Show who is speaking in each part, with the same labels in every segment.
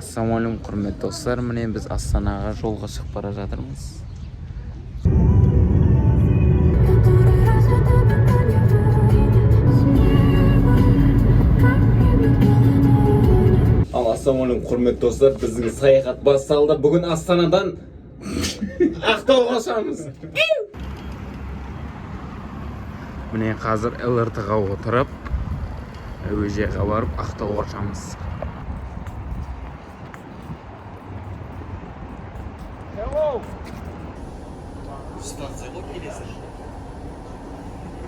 Speaker 1: Ассалаумағалейкум құрметті достар, міне біз Астанаға жолға шығып бара жатырмыз. Ассалаумағалейкум құрметті достар, біздің саяхат басталды. Бүгін Астанадан Ақтауға ұшамыз. Міне қазір ЛРТ-ға отырып, әуежайға барып Ақтауға ұшамыз.
Speaker 2: Станция ғой келесі.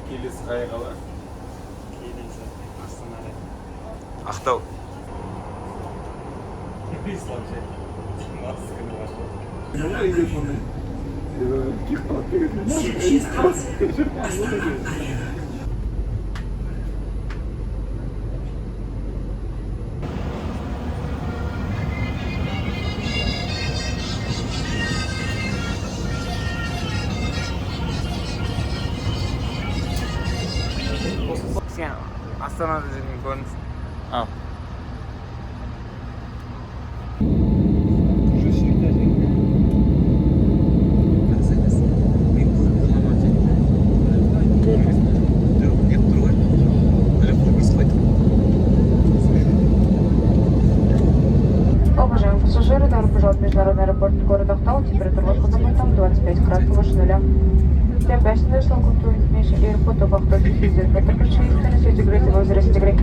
Speaker 1: Келесі қай қала?
Speaker 2: Келесі Астанада.
Speaker 1: Ақтау.
Speaker 2: Исламше. Масканы башлап.
Speaker 1: Сен Астанада жүрген көрінсің. Ал.
Speaker 3: Уважаемые пассажиры, добро пожаловать в международный аэропорт города Ахтау. Температура воздуха будет там 25 градусов выше нуля. Для passengers welcome to International Airport of Ақтау. Please better purchase and safety grade and возраст degree.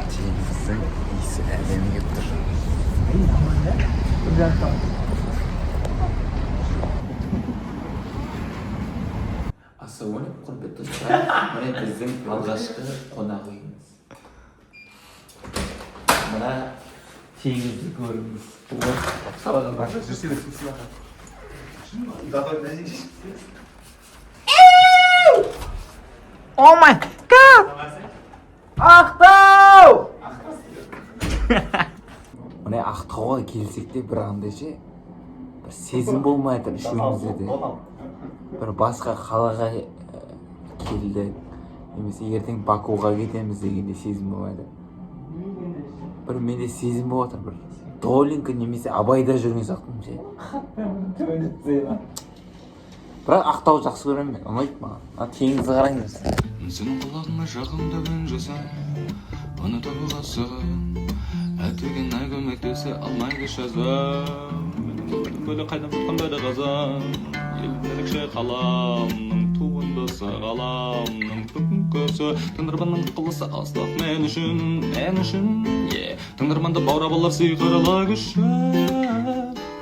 Speaker 1: Теңіздің иісі әлемге келіп тұр. Ассалаумағалейкум құрметті достар, міне біздің алғашқы қонақ үйіміз. Мына теңізді көріңіз. О май гад! Ақтау! Міне Ақтауға келсек те бір андай ше, бір сезім болмай жатыр үшеумізде де. Бір басқа қалаға келді, немесе ертең Бакуға кетеміз дегенде сезім болмай жатыр. Бір менде сезім болып жатыр, бір Долинка немесе Абайда жүрген сияқтымын ше. Бірақ Ақтау жақсы көремін мен, ұнайды маған. Теңізді қараңыз.
Speaker 4: Сенің құлағыңа жақындаған жасан ұнатуға сығын әтеген ай көмектесе алмайды жазам көлі қайнап жатқан бәрі қазан елдерекше қаламның туындысы ғаламның түпкісі тыңдарманның қылысы астық мен үшін тыңдарманды баурап алар сиқырлы күші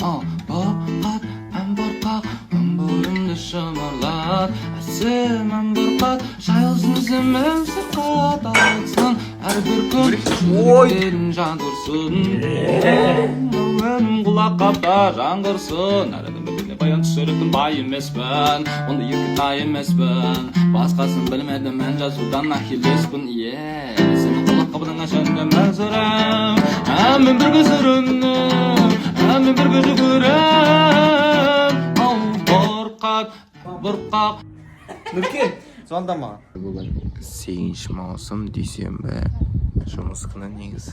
Speaker 4: бақат ән бұрқақ өн бойымды шымырлат әсем бұрқат жайылсын ізімім сырқат айтсын әрбір күн жүрегім жаңғырсын әуенім құлаққапта жаңғырсын әрінің біріне баян түсіретін бай емеспін онда ерке тай емеспін басқасын білмедім мен жазудан ахиллеспін сенің құлаққабының ашанды мәзірім әмін бірге сүрінім әмін бірге жүгірім бұрқақ
Speaker 2: Нүркен, звондама.
Speaker 1: Бүгін 8 маусым дүйсенбі жұмыс күні негізі.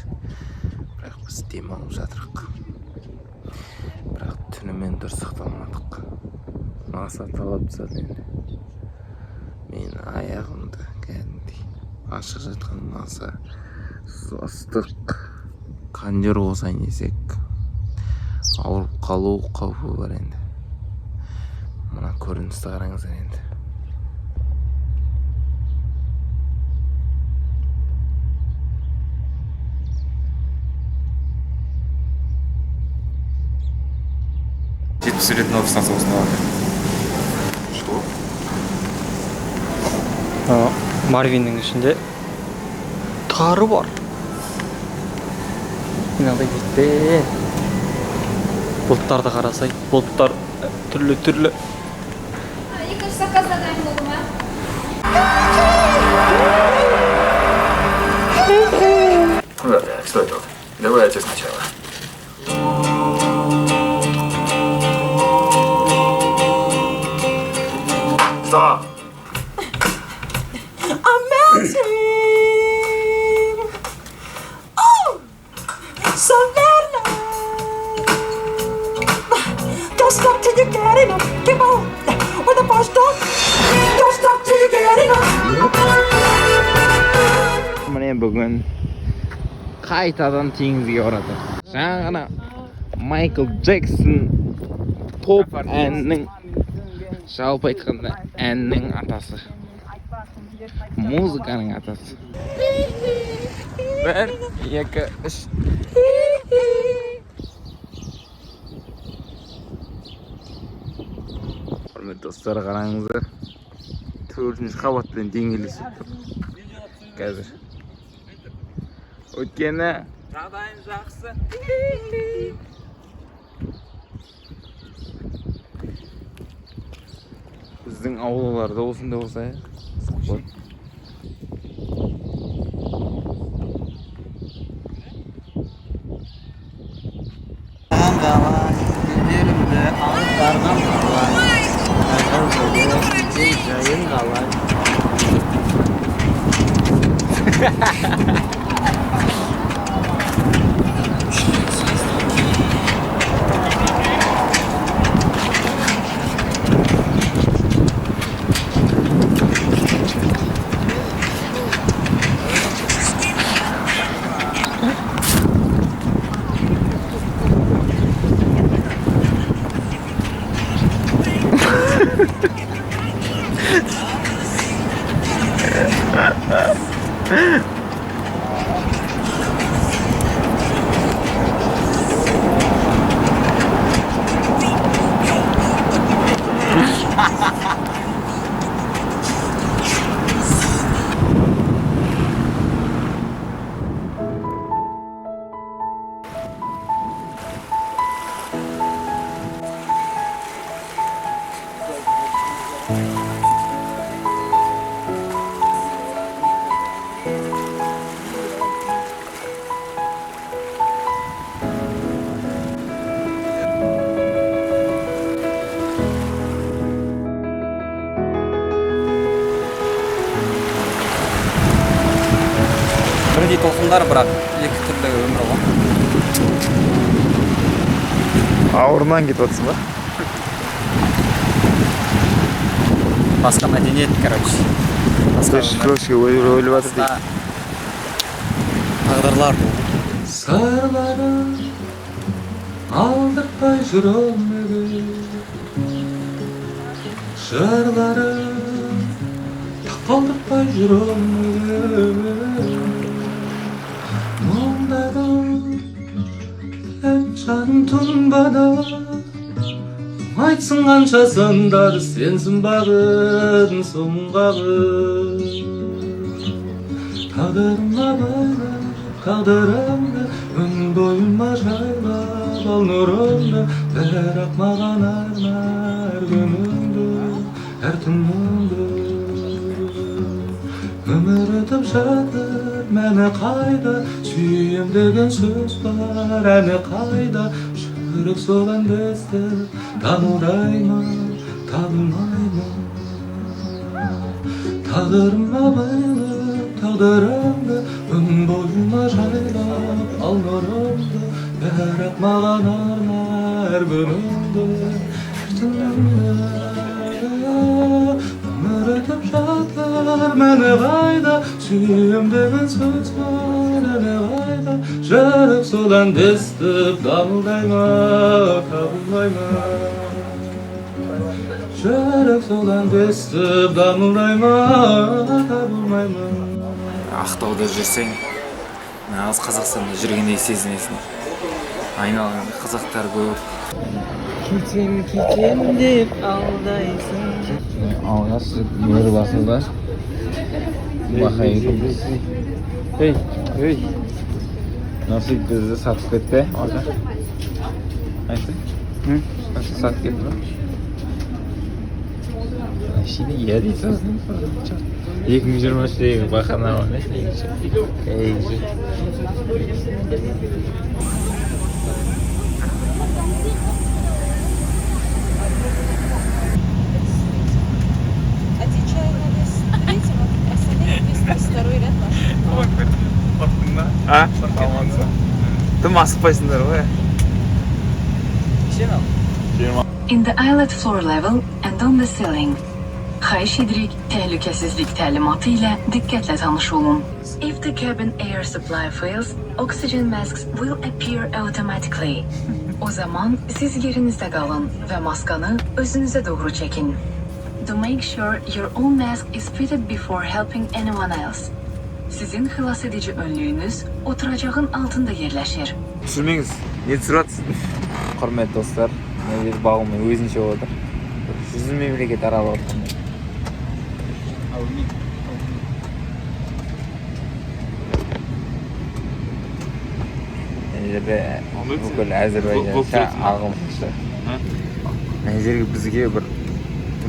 Speaker 1: Бірақ біз демалып жатырық. Бірақ түнімен дұрыстық алмадық. Маса талап түсады енді. Мен аяғымды кәдімгідей ашық жатқан маса ыстық қандер қосайын десек ауырып қалу қаупі бар енді. Мына көріністі қараңыздар енді.
Speaker 5: Лет на станция узнавали. Что?
Speaker 2: Марвиннің ішінде тары бар. Мынандай бетте бұлттарды қарасай, бұлттар Türlü.
Speaker 6: Екінші заказда дайын болды ма?
Speaker 5: Да, стой тут. Давайте сначала. Стоп!
Speaker 7: I'm melting. Oh, so very love. Don't stop till you get enough. Keep on with the first stop. Don't stop till you get enough.
Speaker 1: Mine бүгін қайтадан теңізге барады. Жаңа ғана Майкл Джексон топ әннің, жалпы айтқанда әннің атасы, музыканың атасы. 1, 2, 3. Құрметті достар, қараңыздар, 4-ші қабатпен деңгейлесіп тұр қазір. Өйткені жағдайым жақсы. Біздің аулаларда осындай болса, сұқпат.
Speaker 2: Бірдей толқындар, бірақ екі түрлі өмір ғой.
Speaker 5: Ауырынан кетіп жатсың ба?
Speaker 2: Басқа мәдениет, короче.
Speaker 5: Трошки ойлап жатыр дейді.
Speaker 2: Тағдырлар.
Speaker 4: Сырларын алдыртпай жүрмеген, жырларын тақалдыртпай жүрмеген, мұңдадың жаным тұнбады, айтсын қанша сандары сенсің бағын соңғағын. Тағдырыма байлап, тағдырымды өн бойыма жайлап ал нұрымды, бірақ маған арнар күніңді, әр түніңді. Өмір өтіп жатыр, мәні қайда, сүйем деген сөз бар, әні қайда, жүрек сол әнді естіп дамылдай ма, табылмай ма. Тағдырыма байлап, тағдырымды өн бойыма жайлап ал нұрымды, бірақ маған арнар күніңді, әр түніңді. Өмір өтіп жатыр, мәні қайда, сүйем деген сөз бар, әні қайда, жүрек сол әнді естіп дамылдай ма, табылмай ма. Жүрек сол әнді естіп дамылдай ма, табылмай ма.
Speaker 1: Ақтауда жүрсең, нағыз Қазақстанда жүргендей сезінесің. Айналаңда қазақтар көп. Кетем деп алдайсың. Алғаш мөр басылды. Бақай. Насип бізді сатып кетті. Айтты. Сатып кетти. Машина едет. 2023 бахана var. А? Тым асықпайсыңдар ғой.
Speaker 8: In the islet floor level and on the ceiling. Xahiş edirik, təhlükəsizlik təlimatı ilə diqqətlə tanış olun. If the cabin air supply fails, oxygen masks will appear automatically. O zaman siz yerinizdə qalın və maskanı özünüzə doğru çəkin. To make sure your own mask is fitted before helping anyone else. Sizin xilas edici önlüyünüz oturacağın altında yerləşir.
Speaker 1: Түсірмеңіз, не түсіресіз? Құрметті достар, мына жер бағылмай өзінше отыр. 100 мемлекет аралап отыр. бүкіл Әзербайжанша ағым шықты. Мына жерге бізге бір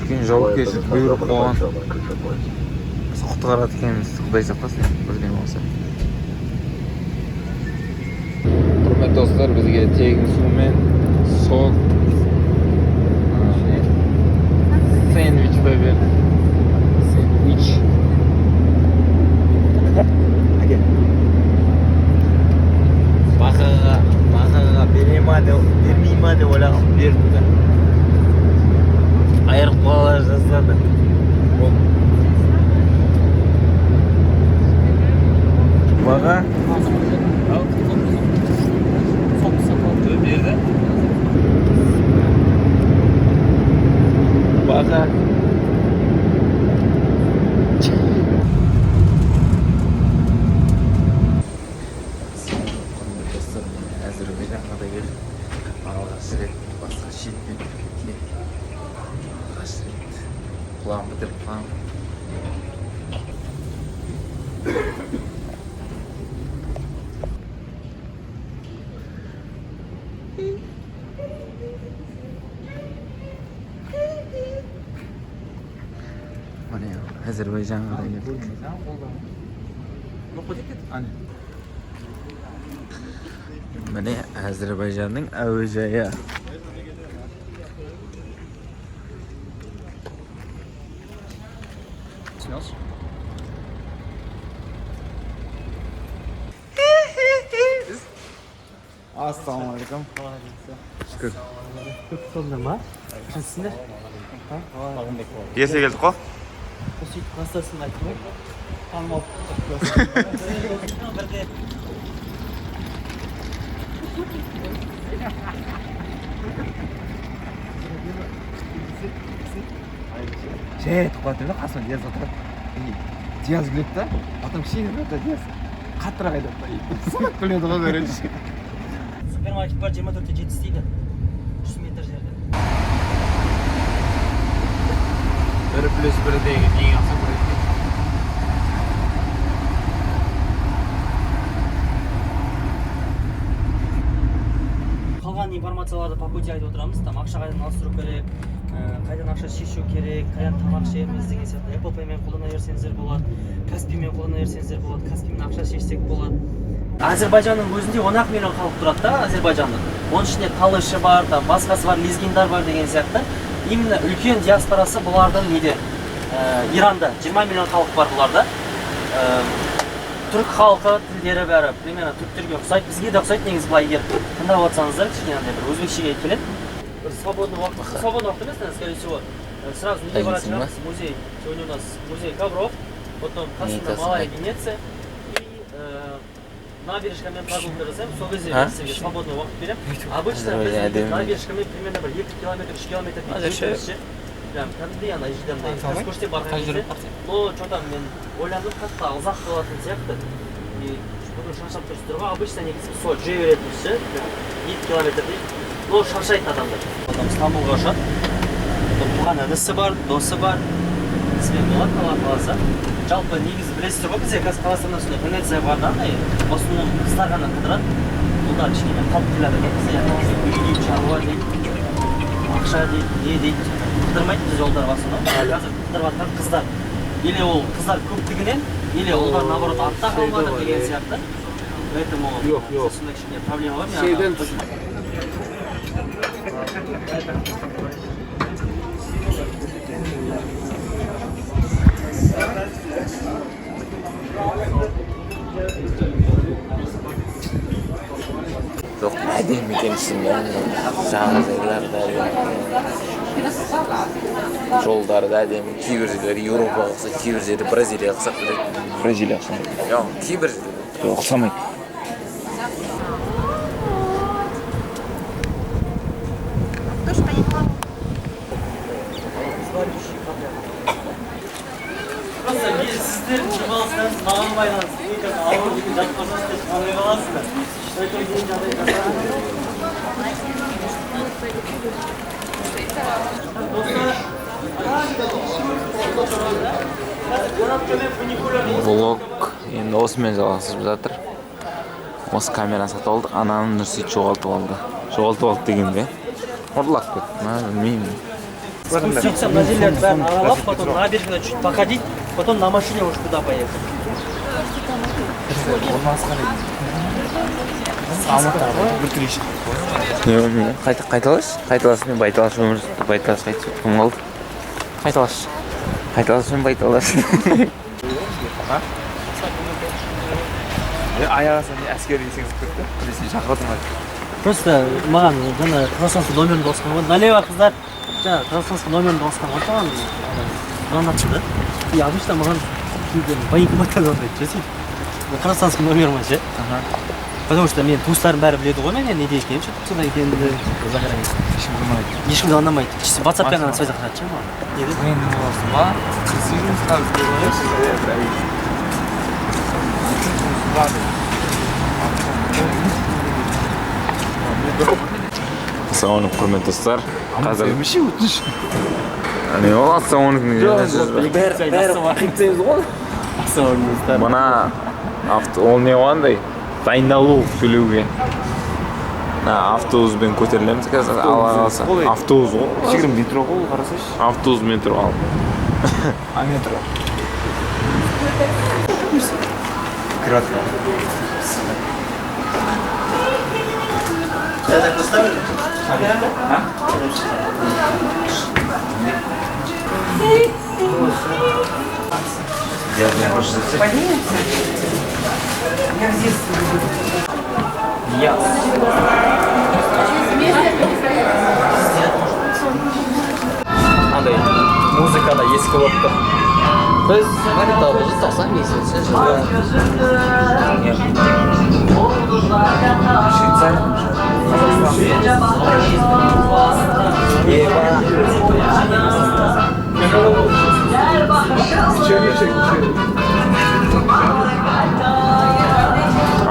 Speaker 1: үлкен жауапкершілік бұйырып қойған. Біз құтқарады екенбіз, Құдай сақтасын, бірден болса. Құрметті достар, бізге тегін су мен сок, сэндвич берді. Сэндвич. Бағаға бермей ма деп ойлағым, берді да. Айырып қалалар жасады. Баға? Берді. Баға? Әзербайжанға да келіп, алғаш рет басқа шетпен келіп, алғаш рет құлағым бітіріп қалам. Міне Әзербайжанға да келіп. Міне Әзербайжанның әуежайы. Ассалаумағалейкум. Шүкір.
Speaker 9: Сонда ма? Қансыңдар?
Speaker 1: Ерте келдік қой?
Speaker 9: Осы үйті қастасын айтып ой. Танымал.
Speaker 1: тұқпа тұрды, қасына Диаз отырып. Диаз күледі да, потом кішкене күледі Диаз. Қаттырақ айтады да. Сынақ күледі ғой көреді.
Speaker 9: Супермаркет бар 24-7 істейді. 100 метр жерде.
Speaker 1: Бірі плюс бірі деген ең ақса көреді.
Speaker 9: Қалған информацияларды по пути айтып отырамыз. Там ақша қайдан алыстыру керек, қайдан ақша шешу керек, қайдан тамақ ішеміз деген сияқты. Apple Payмен қолдана берсеңіздер болады, Каспиймен қолдана берсеңіздер болады, Каспиймен ақша шешсек болады. Әзербайжанның өзінде 10 миллион халық тұрады да, Әзербайжанның. Оның ішінде талышы бар, басқасы бар, лезгиндар бар деген сияқты. Именно үлкен диаспорасы бұлардың неде? Иранда 20 миллион халық бар бұларда. Түрк халқы тілдері бәрі примерно түріктерге ұқсайды, бізге де ұқсайды негізі былай егер тыңдап отырсаңыздар, кішкене бір өзбекшеге келеді. Бір свободный уақыт емес, скорее всего, сразу неге баратын шығармыз, музей. Сегодня у нас музей ковров, потом қасында Малая Венеция и набережкамен прогулка жасаймыз, сол кезде сізге свободный уақыт беремін. Обычно біз набережкамен примерно бір 2 километр, 3 километр жүрміз. Прям кәдімгідей ана ежеден көште барған кезде, но что-то мен ойландым, қатты ұзақ болатын сияқты. И бүгін шаршап тұрсыздар ғой, обычно негізі сол жүре беретінбіз ше, 2 километрдей. Но шаршайды адамдар. Потом Стамбулға ұшады. Туған інісі бар, досы бар. Ісімен болады, Алла қаласа. Жалпы негізі білесіздер ғой, бізде қазір Қазақстанда сондай тенденция бар да, основном қыздар ғана қыдырады. Бұлдар кішкене қалып келеді екен, бізде үйден шаруа дейді. ақша дейді не дейді қыдырмайды біз жолдар басында қазір қыдырып жатқан қыздар или ол қыздар көптігінен или олар наоборот артта қалмады деген сияқты поэтому сондай кішкене проблема бар
Speaker 1: Жоқ, әдемі екен ішінде. Жағажайлар да жолдары да әдемі. Кейбір жерлері Еуропаға ұқсайды, кейбір жері Бразилияға ұқсап кетеді.
Speaker 2: Бразилия ұқсамайды.
Speaker 1: Жоқ, кейбір жерлері.
Speaker 2: Ұқсамайды.
Speaker 9: Просто сіздер демалыстарыңыз маған байланысты. Егер ауыр деген жатқанша сіздер қалай қаласыздар? Өте дейін жағдай
Speaker 1: Влог енді осымен жалғасып жатыр. Осы камераны сатып алдық, ананы Нұрсейіт жоғалтып алды. Жоғалтып алды дегенде ұрлап кетті, білмеймін.
Speaker 9: Спуститься на жерлерді бәрін аралап, потом набережно чуть походить, потом на машине уж туда поехать.
Speaker 1: Қайталаш мен байталаш өмір сүрді, байталаш қайтып кім қалды? Қайталаш мен байталаш.
Speaker 2: Аяғасың әскери десеңіз көрді, білесің шақыратын ғой.
Speaker 9: Просто маған жаңа қазақстансың номерін қосқан ғой. Налево қыздар, жаңа қазақстансың номерін қосқан ғой. Звондатшы да. И обычно маған военкоматтан звондайды, честно. Қазақстансың номерім ше. Потому что мен туыстарым бәрі біледі ғой мен неде екенін, сюда екенімді за границей. Ешкім звондамайды. WhatsApp-пен ғана связь ақырады ше маған.
Speaker 2: Мен боласың ба? Қызыңыз қазір
Speaker 1: Ассалаумағалейкум, құрметті достар. Қазір
Speaker 2: Өміші өтініш.
Speaker 1: не ол ассалаумағалейкум жазасыз ба? Мына ол не қандай? Дайындалу төлеуге. Автобуспен көтерілеміз қазір, алла қаласа. Автобус ғой.
Speaker 2: Кішігірім метро ғой, қарасайшы.
Speaker 1: Автобус метро ал.
Speaker 2: А метро. Кратко.
Speaker 9: Андай музыкада ескі болып тұр. Біз біз 95-ші жылы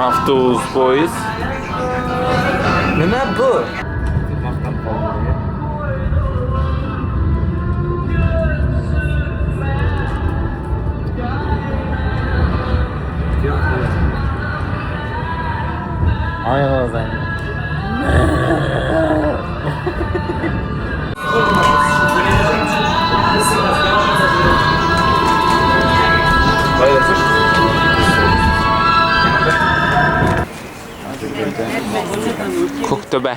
Speaker 1: Автобус, поезд. Nima bu? Ayağınızdan. Koktөбе.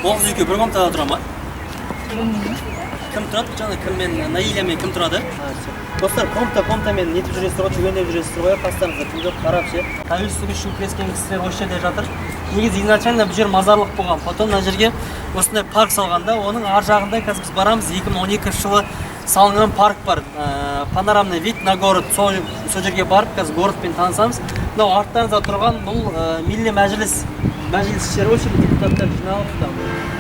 Speaker 9: Тоғыз үйге бір комнатада тұра ма? Кім тұрады? Жаңа кіммен, Наилямен кім тұрады? Достар, комнатамен нетіп жүресіздер ғой, жүгендеп жүресіздер ғой, қастарыңызда кім жоқ, қарап ше. Тәуелсіздік үшін күрескен кісілер осы жерде жатыр. Негізі изначально бұл жер мазарлық болған. Потом мына жерге осындай парк салғанда, оның ар жағында қазір біз барамыз, 2012 жылы салынған парк бар. Панорамный вид на город. Сол жерге барып, қазір городпен танысамыз. Мынау арттарыңызда тұрған бұл милли мәжіліс жері ғой, депутаттар жиналып,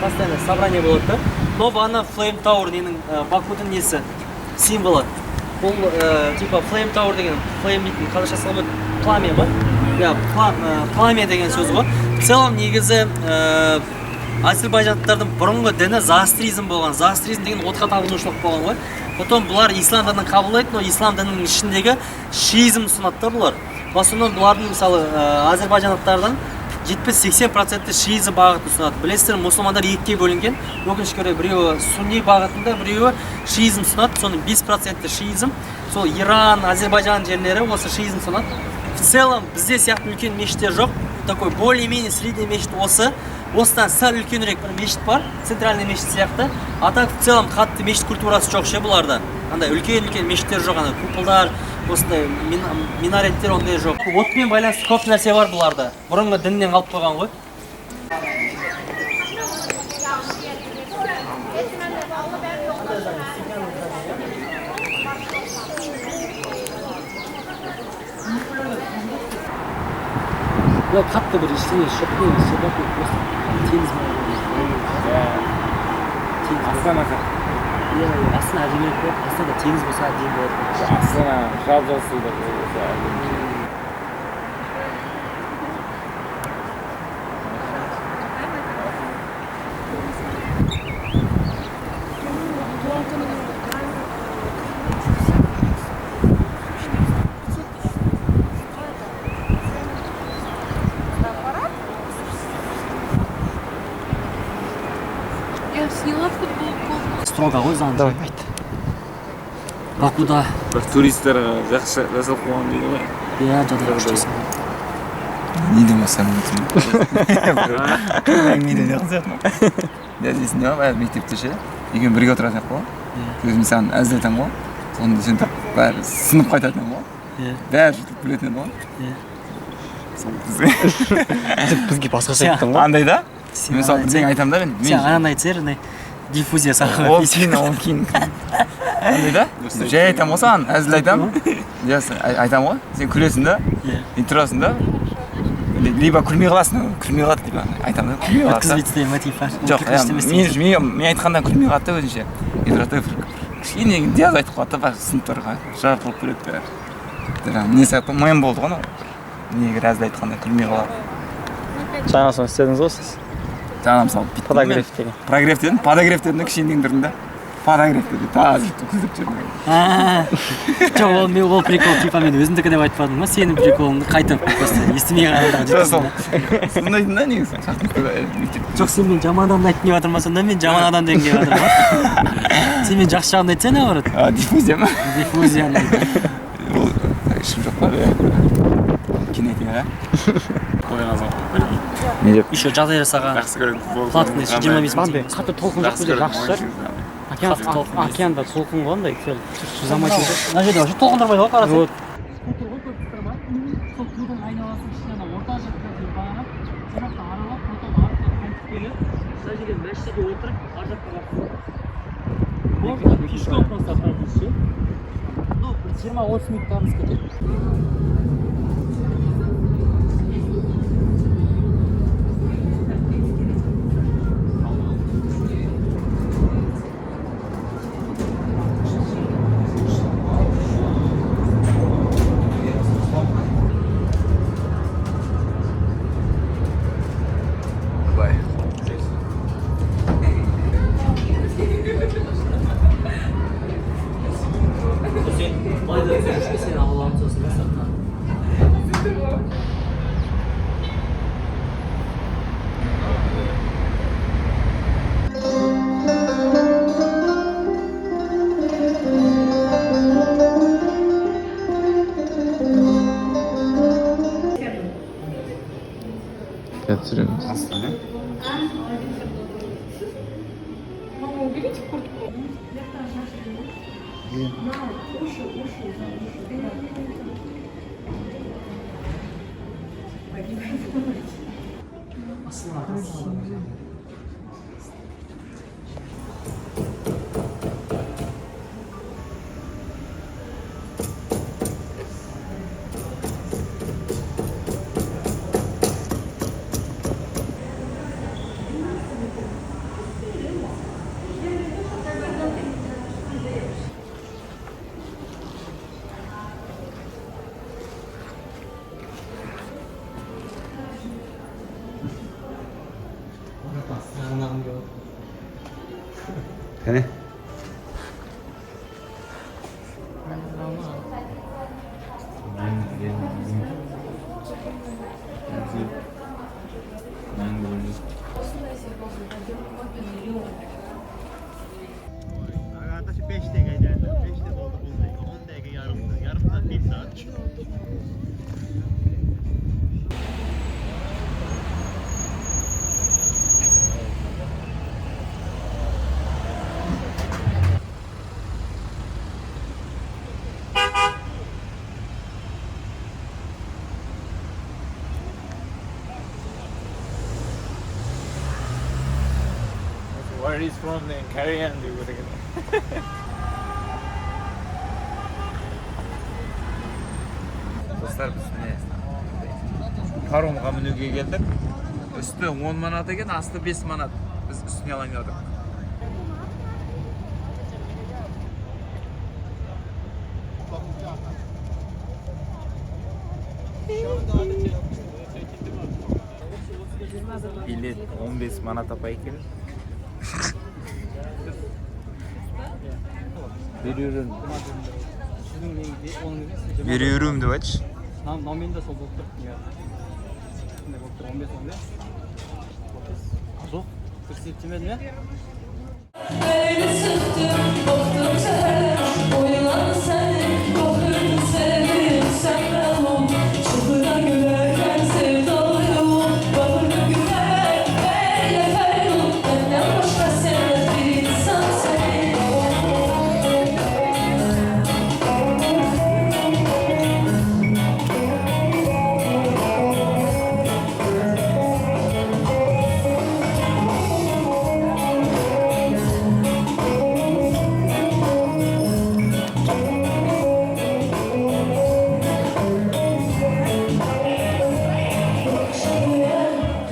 Speaker 9: постоянно собрание болады да. Но ана Flame Tower ненің Бакудың несі, символы. Бұл типа Flame Tower деген Flame дейтін қазақшасы қалай пламя ма? Я, пламя деген сөз ғой. В целом негізі Азербайжандықтардың бұрынғы діні зороастризм болған. Зороастризм деген отқа табынушылық болған ғой. Потом бұлар ислам дінін қабылдайды, но ислам дінінің ішіндегі шиизм ұсынады да бұлар. В основном бұлардың мысалы азербайжандықтардан 70-80% шиизм бағытын ұсынады. Білесіздер, мұсылмандар екіге бөлінген. Өкінішке орай біреуі сунни бағытында, біреуі шиизм ұсынады. Соның 5% шиизм. Сол Иран, Азербайжан жерлері осы шиизм ұсынады. В целом бізде сияқты үлкен мешіттер жоқ. Такой более-менее средний мешіт осы. Осыдан сәл үлкенірек бір мешіт бар, центральный мешіт сияқты. А так в целом қатты мешіт культурасы жоқ ше бұларда. Андай үлкен мешіттер жоқ, ана куполдар, осындай минареттер ондай жоқ. Отпен байланысты көп нәрсе бар бұларда. Бұрынғы діннен қалып қойған ғой. Yok қатты бір ештеңе шөппен себепі просто теңіз бар.
Speaker 2: Астана
Speaker 9: Астана әдемірек болады. Астанада теңіз болса әдемі болады.
Speaker 2: Астана жап-жасыл да болса.
Speaker 9: Строго ғой заң. Давай, айт. Бакуда
Speaker 2: Бірақ туристер жақсы жасалып қойған дейді ғой.
Speaker 9: иә, жағдай күштесін.
Speaker 5: Не демесем әңгімеде не қызатын дәдесінде бәрі мектепте ше екеуің бірге отыратын ақ қой өзім саған әзіл айтамын ғой соны сен бәрі сынып қайтатын ғой бәрі жұтып күлетін еді ғой
Speaker 9: Бізге басқаша айттың ғой.
Speaker 5: андай да мен мысалы бірдеңе айтамын да мен
Speaker 9: Сен анандай айтсайыр, диффузия саған.
Speaker 5: ол кейін андай да жай айтамын ғой саған әзіл айтамын айтамын ғой сен күлесің да мен тұрасың да либо күлмей қаласың күлмей қалады либо айтамын да күлмей қалады
Speaker 9: Өткізбейтін мотив бар.
Speaker 5: жоқ мен айтқанда күлмей қалады да өзінше кішкене диаз айтып қалады да бар сыныптарға жартылып күледі бәрі не сияқты моем болды ғой негр әзіл айтқанда күлмей қалады
Speaker 2: Жаңа соны істедіңіз ғой сіз?
Speaker 5: жаңа мысалы
Speaker 2: Подогрев деген.
Speaker 5: прогрев дедім подогрев дедім кішкенеден тұрдым да подогрев деді таза күлдіріп жүрдім
Speaker 9: Жоқ, ол прикол, типа мен өзімдікі деп айтпадым ғой, сенің приколыңды қайтып просто естімей қалғанда.
Speaker 5: сондайдың да негізі
Speaker 9: Жоқ, сен мен жаман адамды айтып деп жатырмын, сонда мен жаман адам деген деп жатырмын. Сен мен жақсы жағын айтсаң наоборот.
Speaker 5: диффузия ма
Speaker 9: Диффузияны.
Speaker 5: ол ішім жоқ па кинетика
Speaker 2: Не деп?
Speaker 9: Еще жағдай жасаған.
Speaker 2: Жақсы көреді.
Speaker 9: Платный 25 мың теңге.
Speaker 2: Қатты толқын жоқ бізде жақсы шығар. Океанда толқын ғой андай сәл сузамайтын жоқ.
Speaker 9: Мына жерде вообще толқындырмайды ғой қарасаң.
Speaker 2: Вот.
Speaker 9: Сол тудың айналасын кішкене орта жаққа дейін бағанап, сол жақта аралап, потом артқа қайтып келіп, мына жерде мәшітке отырып, ар жаққа барып. Можно пешком просто пройтись, ше. Ну, 20-30 минуттарымыз кетеді. Seni Allah'ın sözüne saklan.
Speaker 5: Getiriyoruz. Kene?
Speaker 10: Arkadaşı 5 dakika geldi. 5 dakika oldu buradayım. 10 dakika yarım saat 1 saat.
Speaker 5: Where he's from then carry on diyor böyle. Dostlar biz ne? Paromga minüge geldik. Üstü 10 manat ekan, aslı 5 manat. Biz üstüne alanıyorduk. Bilet 15 manata pay ekan. Veriyorum deb ayt.
Speaker 2: Номинде сол болып тұр. Сондай болып тұр 15 15. Жоқ, дұрыс естімедім я.
Speaker 7: Böyle sıktım, bıktım senden. Oyalan seni, bakırdım seni. Sen ben ol, çılgına gülerken sevdalıyım. Bakırdım güler, böyle feryum. Benden başka sevmez bir insan seni.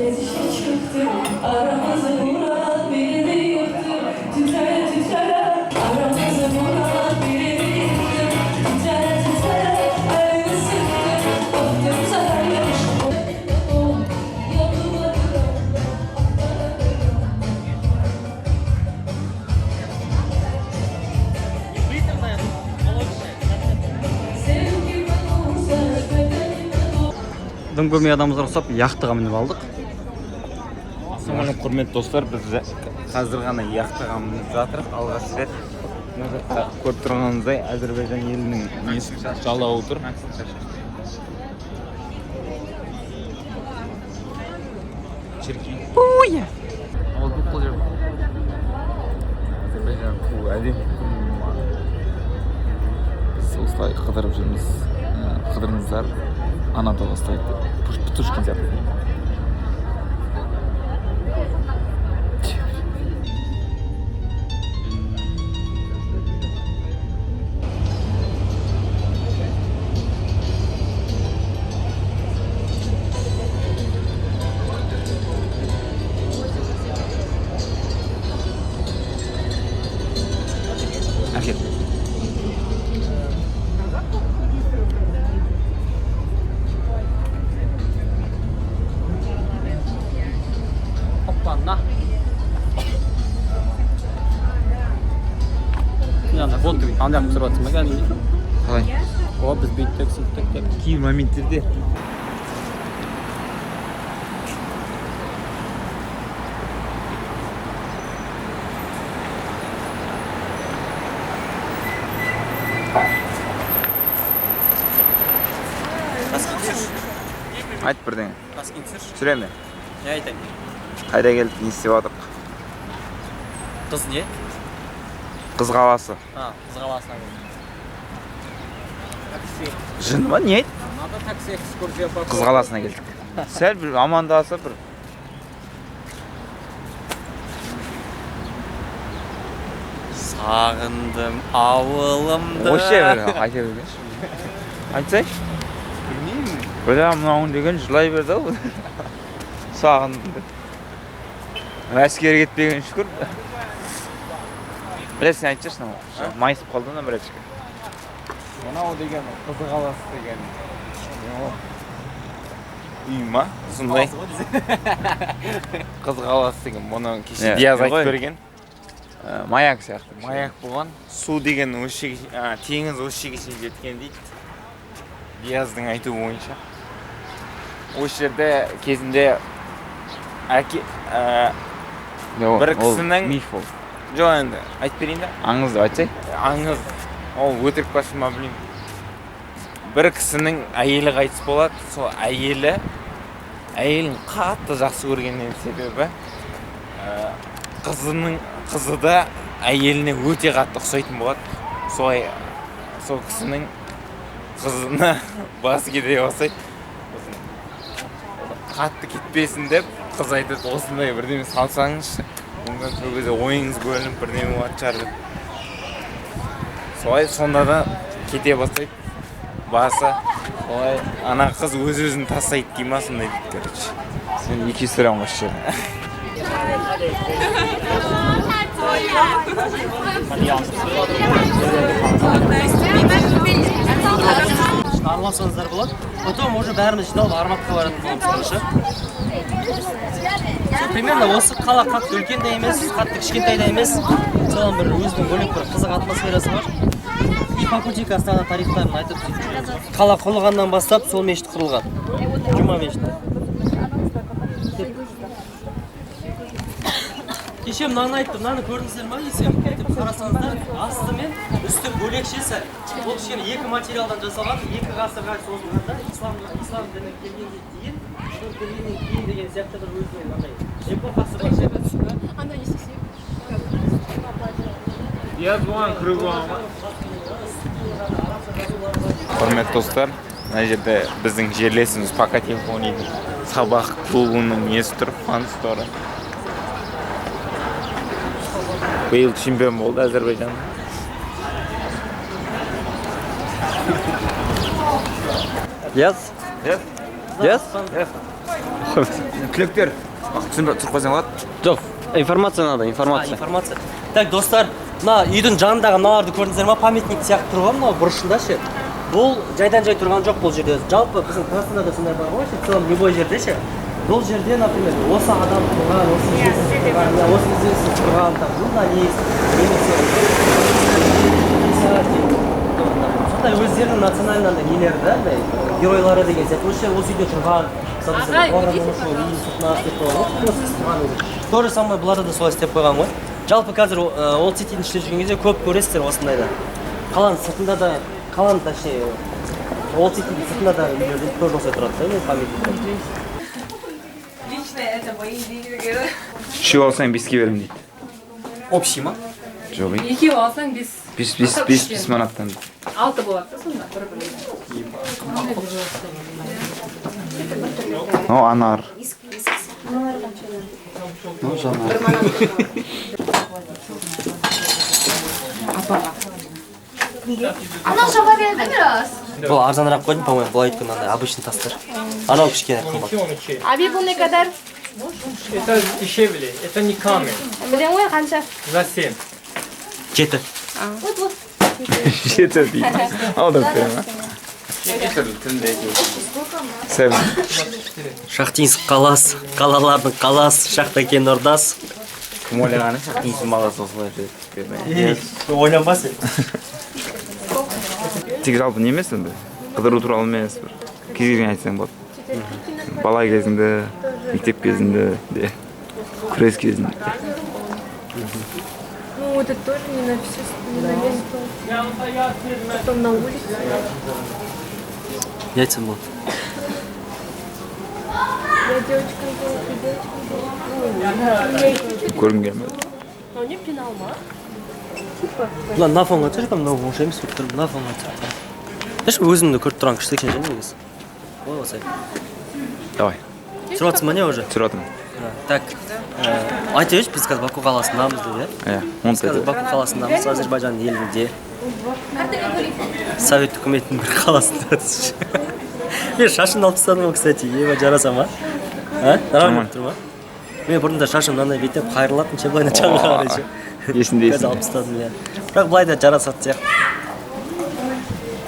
Speaker 7: Gezişe çıktım, aramızı vuran birini yıktım. Titrere titrere, aramızı vuran birini yıktım. Titrere titrere, elini sıktım. Bıktım sararmış. Yanıma sevgim olsa bedenime
Speaker 2: Дым көрмей адамымызға ұқсап яхтыға мініп алдық.
Speaker 5: Assalomu hurmatli do'stlar, biz hozir g'ana yaxtaga minib жатырмыз. Alg'ash rет ko'rib turganingizdek Ozarbayjon elining nesi chalavi tur. Chirki. Oya. Oldu qo'yib. Ozarbayjon bu adem. So'zlar qidirib жүрміз. Qidirыңыздар. Anadolu стоит. Пушкин театр. Әкет.
Speaker 2: Оппана. Yani вот андай түсіріп жатсың ба кәдімгідей?
Speaker 5: Қалай?
Speaker 2: О, біз бүйттік, сөйттік деп.
Speaker 5: Кейбір моменттерде Ayt birдеңе.
Speaker 2: Таскент сыр.
Speaker 5: Түсіремін.
Speaker 2: Не айтайын?
Speaker 5: Қайда келдік, не істеп жатырық?
Speaker 2: Қыз не?
Speaker 5: Қыз қаласы.
Speaker 2: Қыз қаласына келдім. Такси.
Speaker 5: Жын ба, не айт?
Speaker 2: Надо такси экскурсия по
Speaker 5: Қыз қаласына келдік. Сәл бір амандасып бір.
Speaker 2: Сағындым ауылымды.
Speaker 5: Осы бір айта берген. Айтсайшы?
Speaker 2: Білмеймін.
Speaker 5: Бля, мынауың деген жылай берді ау. Сағындым деп. Әскерге кетпеген шүкір. Бля, сен айтшы майысып қалды ма бір әшкер? Мынау деген Қызы қаласы деген. Үй ма? Сондай. Қызы қаласы деген. Мұны кеше Диаз айтып берген. маяк сияқты. Маяк болған. Су деген осы теңіз осы жерге шейін жеткен дейді. Бияздың айтуы бойынша. Осы жерде кезінде бір кісінің миф ол. Жоқ енді айтып берейін да. Аңыз деп айтсай? Аңыз. Ол өтірік па шын ба білмеймін. Бір кісінің әйелі қайтыс болады. Сол әйелін қатты жақсы көргеннен себебі қызы да әйеліне өте қатты ұқсайтын болады. Сол кісінің қызына басы кете бастайды. Қатты кетпесін деп қыз айтады, осындай бірдеме салсаңызшы. Мүмкін сол кезде ойыңыз бөлініп бірдеме болады шығар деп. Солай сонда да кете бастайды басы. Солай ана қыз өз-өзін тастайды дей ма сондай дейді, короче. Сен екі историяң қосшы.
Speaker 9: Араласаңыздар болады. Потом уже бәріміз жиналып Арматқа баратын боламыз, ше. Примерно осы қала қатты үлкен де емес, қатты кішкентай да емес. Соған бір өзінің бөлек бір қызық атмосферасы бар. И Пакутик Астана тарихтарын айтып, қала құрылғаннан бастап сол мешіт құрылған. Жұма мешіті. Кеше мынаны айттым, мынаны көрдіңіздер ма десем, қарасаңыздар, асты мен үсті бөлекшесі. Ол кішкене екі материалдан жасалған, екі ғасырға созылғанда ислам діні келгеннен кейін, деген сияқты бір өзіне мынандай эпохасы бар.
Speaker 5: Құрметті достар, мына жерде біздің жерлесіміз Пока Телефонийдің сабақ клубының несі тұр, фан-сторы. Биыл чемпион болды Әзербайжан.
Speaker 2: Yes?
Speaker 5: Түлектер, түсінбей тұрып қойсаң болады?
Speaker 2: Жоқ, информация надо, информация.
Speaker 9: Так, достар, мына үйдің жанындағы мыналарды көрдіңіздер ма? Памятник сияқты тұрған мынау бұрышында ше. Бұл жайдан жай тұрған жоқ бұл жерде. Жалпы біздің Қазақстанда сондай бар ғой, целом любой жерде ше. Бұл жерде, например, осы адам тұрған, осы известный тұрған, там, журналист, немесе сондай өздерінің национальный нелері да, геройлары деген сияқты. Осы үйде тұрған, то же самое бұларда да солай істеп қойған ғой. Жалпы қазір ол сетидің ішінде жүрген кезде көп көресіздер осындайда. Қаланың сыртында да, қаланың точнее, ол сетидің сыртында да үйлерде тоже осылай тұрады да, памятник.
Speaker 5: Үшеу алсаң беске берем дейді.
Speaker 9: Общий ма?
Speaker 5: Жоқ,
Speaker 3: Екеу алсаң
Speaker 5: бес манаттан.
Speaker 3: 6 болады да сонда бір-біріне.
Speaker 5: Анар.
Speaker 2: Жанар.
Speaker 6: Анау жаба берді біраз.
Speaker 9: Бұл арзанырақ қойдым, по-моему, бұл айтқан андай обычный тастар. Анау кішкене қымбат.
Speaker 6: Abi bu ne kadar?
Speaker 10: Это дешевле, это не камень.
Speaker 6: Білем ғой қанша?
Speaker 10: За 7.
Speaker 9: Жеті.
Speaker 5: Жеті дейді. Алдым берем,
Speaker 9: Шахтинск қаласы, қалалардың қаласы, Шахтакен ордасы.
Speaker 5: Кім ойлағаны Шахтинск баласы осылай жетіп
Speaker 9: Ойланбасын.
Speaker 5: Тек жалпы не емес енді, қыдыру туралы емес, бір кезген айтсаң болады. Бала кезінде, мектеп кезінде, күрес кезінде.
Speaker 3: Ну, это тоже не на все, не на весь стол. Потом на улице.
Speaker 9: Не айтсам болады.
Speaker 3: Я девочка
Speaker 5: Көргім келмеді.
Speaker 3: Но не пинал, ма?
Speaker 9: Бұлан нафонға түсіріп, мынау оңша емес болып тұрып, нафонға түсіріп. Ешкі өзімді көріп тұрған күшті екен және негіз. Ой, осай.
Speaker 5: Давай.
Speaker 9: Түсіріп ма не уже?
Speaker 5: Түсіріп.
Speaker 9: Так, айтайыншы, біз қазір Баку қаласындамыз деді.
Speaker 5: Оны
Speaker 9: қазір Баку қаласындамыз, Азербайжан елінде. Совет үкіметінің бір қаласында. Мен шашын алып тастадым, кстати, ева жараса ма? Нормально тұр ма? Мен бұрында шашым мынандай бетеп қайрылатын, ше былайна жаңға қарайшы.
Speaker 5: Есінде.
Speaker 9: Қазір алып тастадым, иә. Бірақ былай да жарасады сияқты.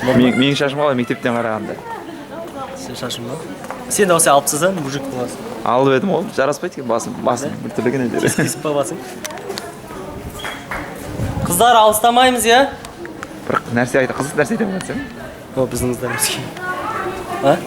Speaker 5: Менің шашым қалай мектептен қарағанда.
Speaker 9: Сен шашым ба? Сен де осылай алып тастасаң, мужик боласың.
Speaker 5: Алып едім ол, жараспайды ке басым, бір түрлі екен өздері.
Speaker 9: Кесіп па басың? Қыздар алыстамаймыз, я?
Speaker 5: Бір нәрсе айта, қызық нәрсе айта болатын сен.
Speaker 9: О, біздің қыздарымыз. А?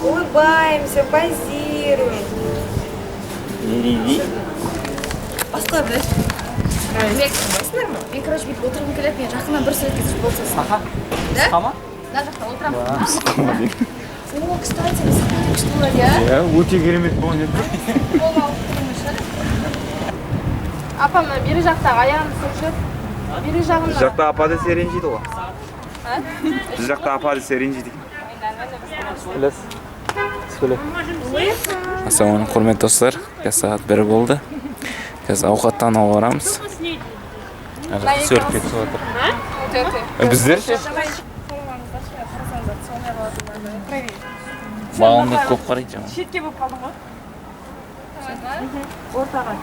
Speaker 3: Улыбаемся, позируем.
Speaker 6: Басқа бір. Мен, короче, бүйтіп отырғым келеді, мен жақыннан бір сурет кетіп болсасын.
Speaker 9: Аха.
Speaker 6: Да?
Speaker 9: Қама?
Speaker 6: Мына жақта отырамын.
Speaker 5: Қысқама дейін.
Speaker 6: О, кстати, күшті болады, я?
Speaker 5: Иә, өте керемет болған еді.
Speaker 6: Қолға алып тұрыңызшы. Апам, бері жақтағы аяғын сылжыр. Бері жағында.
Speaker 5: Біз жақта апа десе ренжиді ғой. Біз жақта апа десе ренжиді.
Speaker 1: Ассалаумағалейкум, құрметті достар. Қазір сағат 1 болды. Қазір ауқаттануға барамыз. Сөріп кетіп жатыр. Біздер ше? Балымды көп қарайды жаңа.
Speaker 3: Шетке болып қалдың ғой? Ортаға.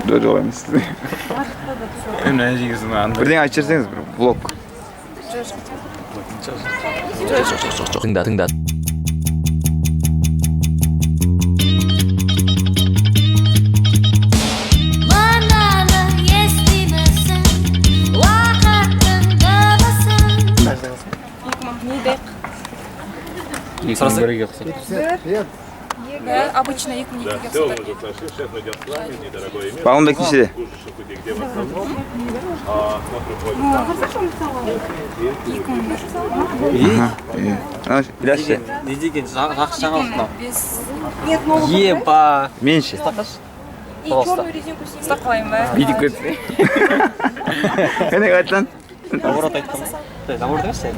Speaker 5: Дөд оламыз. Бірден айтып жіберсеңіз, бір влог.
Speaker 1: Тыңда.
Speaker 6: Обычно 2-2
Speaker 5: Балымбек нешеде? Біләш ше?
Speaker 9: Не деген жақсы жаңалық мынау. Еба.
Speaker 5: Мен ше?
Speaker 3: И черную резинку снимем. Стақлайым ба?
Speaker 5: Бейдік көтсіне. Қане қайтсан?
Speaker 9: Наоборот айттым. Наоборот емес сен.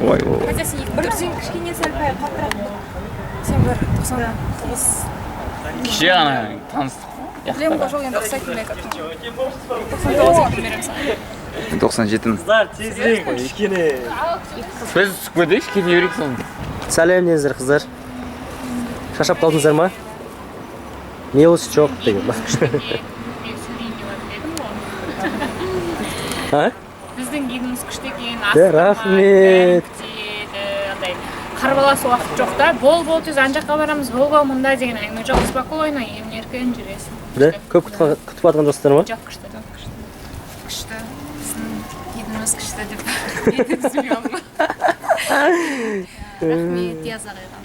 Speaker 5: Ой.
Speaker 3: Хотя сен бірден кішкене сәл пай қаттырақ. Сен бір 99.
Speaker 1: Кеше ғана таныстық.
Speaker 3: Білем ғой, жоқ енді ұқсай келмей кеттім. 99 беремін саған.
Speaker 5: 97-ін.
Speaker 9: Қыздар, тезірек, кішкене.
Speaker 1: Біз түсіп көдейік, кете берейік соны.
Speaker 9: Сәлем деңіздер, қыздар. Шашап қалдыңыздар ма? Мелочь жоқ деген ба?
Speaker 6: Біздің гидіміз күшті екен.
Speaker 9: Рахмет.
Speaker 6: Қарбалас уақыт жоқ та. Бол тез ан жаққа барамыз, бол мында деген әңгіме жоқ. Спокойно, еркін жүресің.
Speaker 9: Да? Көп күтіп жатқан достар ма?
Speaker 6: Жоқ, күшті. Күшті. Біздің гидіміз күшті деп түсінемін. Рахмет, язар едің.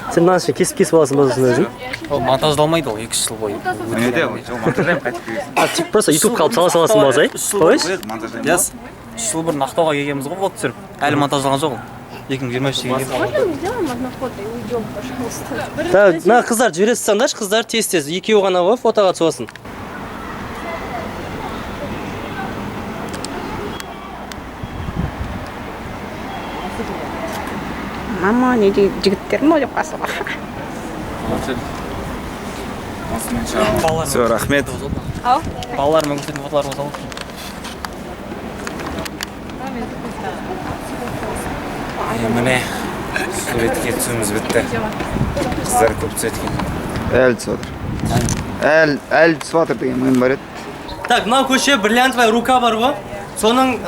Speaker 9: Сен мынаны ше кесіп аласың ба сосын өзің?
Speaker 2: Ол монтаждалмайды ол 2 жыл бойы.
Speaker 5: Неде ғой? Монтаждайым қайтып келесің.
Speaker 9: Просто YouTube қалып сала саласың ба осай? Қойш?
Speaker 5: Монтаждайым.
Speaker 2: Яс. 3 жыл бұрын Ақтауға келгенбіз ғой влог түсіріп. Әлі монтаждалған жоқ ол. 2023 келген.
Speaker 9: Да, мына қыздар жібересіз сандаш, қыздар тез-тез. Екеуі ғана ғой фотоға түсіп алсын.
Speaker 3: Мама, не жігіттер ме ойлап қалсың ба?
Speaker 5: Все, рахмет.
Speaker 3: Ау?
Speaker 2: Балалармен көрсететін фотолар болса алып.
Speaker 1: Міне, суретке түсуіміз бітті. Қыздар көп түсеткен.
Speaker 5: Әлі түсіп жатыр. Әлі түсіп жатыр деген мойын бар еді.
Speaker 9: Так, мына көше бриллиантовая рука бар ғой. Соның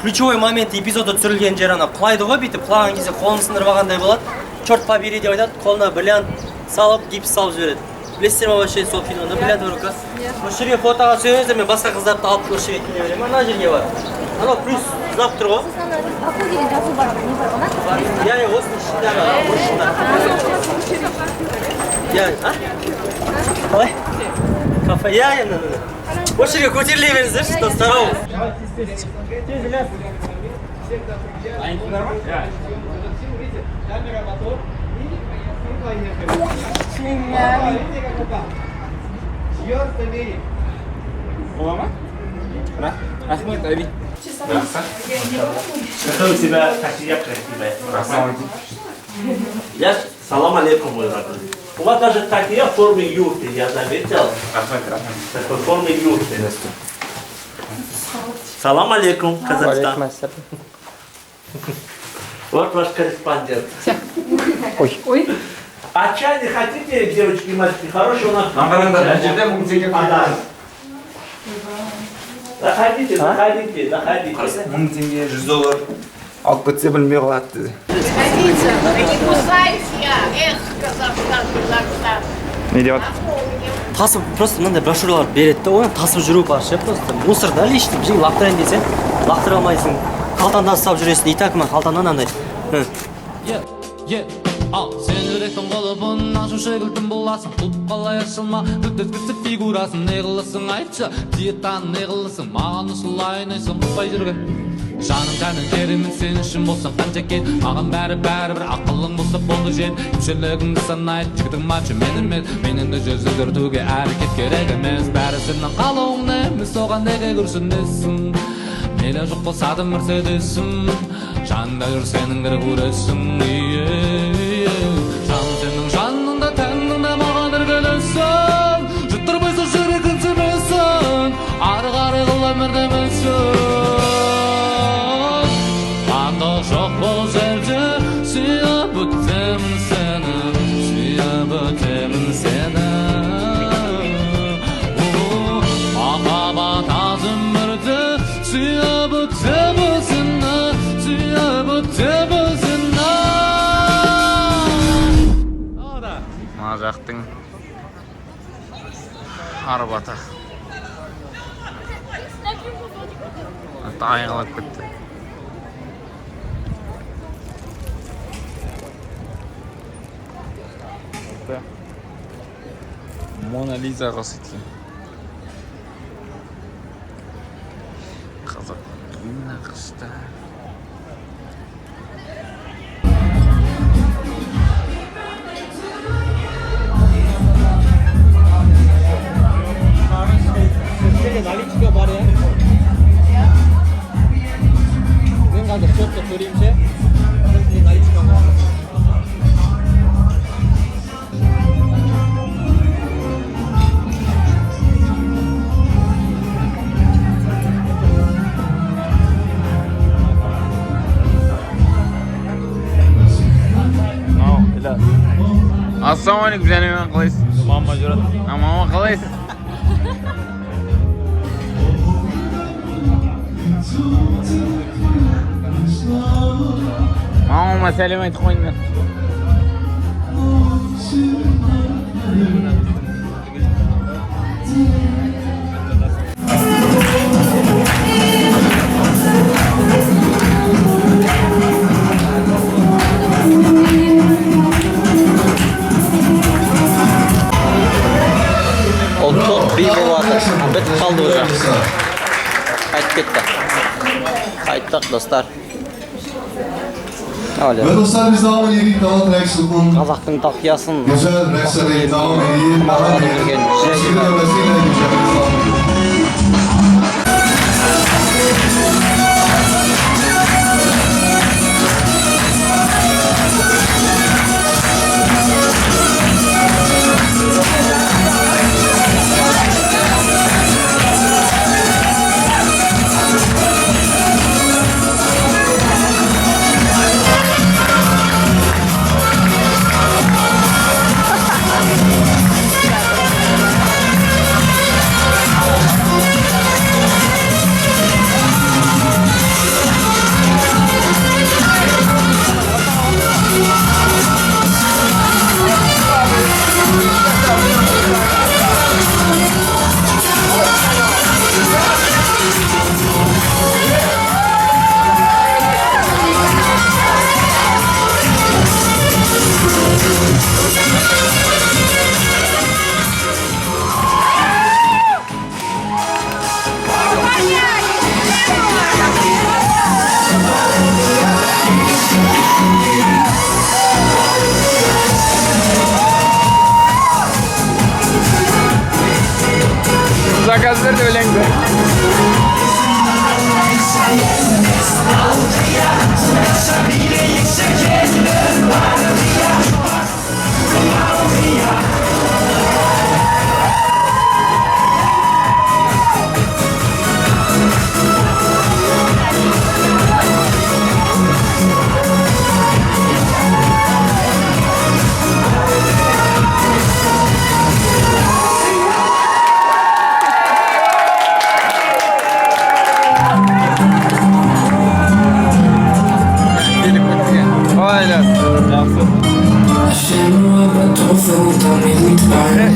Speaker 9: ключевой момент эпизоды түсірілген жер ана құлайды ғой, бүйтіп құлаған кезде қолын сындырып алғандай болады. Черт побери деп айтады, қолына бриллиант салып, гипс салып жібереді. Білесіздер ме вообще сол фильмді, бриллиантовая рука? Осы жерге фотоға түсемеңіздер, мен басқа қыздарды алып осы жерге келе беремін. Ана жерге бар. Анау плюс ұзап тұр ғой. Яғни осының ішінде қалай? Кафе, енді. Осы жерге көтеріле беріңіздерші, достар ау.
Speaker 5: Бола ма? Рахмет, Аби.
Speaker 11: Что у тебя красивее? Я салам алейкум. У вас даже такие формы юрты, я заметил. Такой формы юрты. Салам алейкум, Казахстан.
Speaker 2: Алейкум.
Speaker 11: Вот ваш корреспондент.
Speaker 2: Ой.
Speaker 11: А чай не хотите, девочки и мальчики? Хороший у нас. Заходите.
Speaker 5: $1000 $100 алып кетсе білмей қалады деді.
Speaker 12: Не кусайся, эх, Казахстан.
Speaker 5: Не деп
Speaker 9: тасып просто мынандай брошюралар береді да, оны тасып жүру бар ше, просто мусорда лишний бір жерге лақтырайын десең лақтыра алмайсың, қалтаңда ұстап жүресің, и так қалтаңнан андай.
Speaker 4: Сен жүректің қолыбын ашу шегілтін боласың, тұтып қалай ашылма өткізгісі фигурасын. Не қылысың айтшы, диетаны не қылысың, маған ұшылай ойнайсың ұқпай жүрген. Жаным тәнің керемін сен үшін болсам қанша кет, маған бәрі-бәрі бір ақылың болса болды жет. Күшелігіңді санайт, жігітің матчы мен емес, менің де жүзі дүртуге әрекет керек емес. Бәрі сенің қалауың емес, оған неге күрсінесің. Мейлі жоқ болса да мерседесім, жанында жүр сенің кір көресің. Жаным сенің жаныңда, тәніңде маған іргелесің. Жұттырмайсың жүрегін семесің, ары-қары қыл өмірдемесің. Андық жоқ бол жерде, сүйіп өтемін сені, сүйіп өтемін сені. Махаббат аз өмірде, сүйіп өтемін сені, сүйіп өтемін сені.
Speaker 1: Мына жақтың арбаты айналып кетті. Мона Лиза қосыты. Қазақ күйін ақышта.
Speaker 9: наличка бар ya. Мен қазір сотта төлеймін ше. Сізде наличка бар.
Speaker 1: Ассалаумағалейкум, жәнемен қалайсыз?
Speaker 10: Мама жүреді.
Speaker 1: Мама қалайсыз? Мамама сәлем айтып қойыңдар.
Speaker 2: Ұлттық би болады. Бітіп қалды уже. Қайтып кетті. Қайттық достар.
Speaker 13: Ve dostlar biz devam edelim. Daha Rex'ın
Speaker 2: Қазақтың тақиясын
Speaker 13: güzel Rex'e devam edelim. Daha
Speaker 1: Заказ verdi öyle.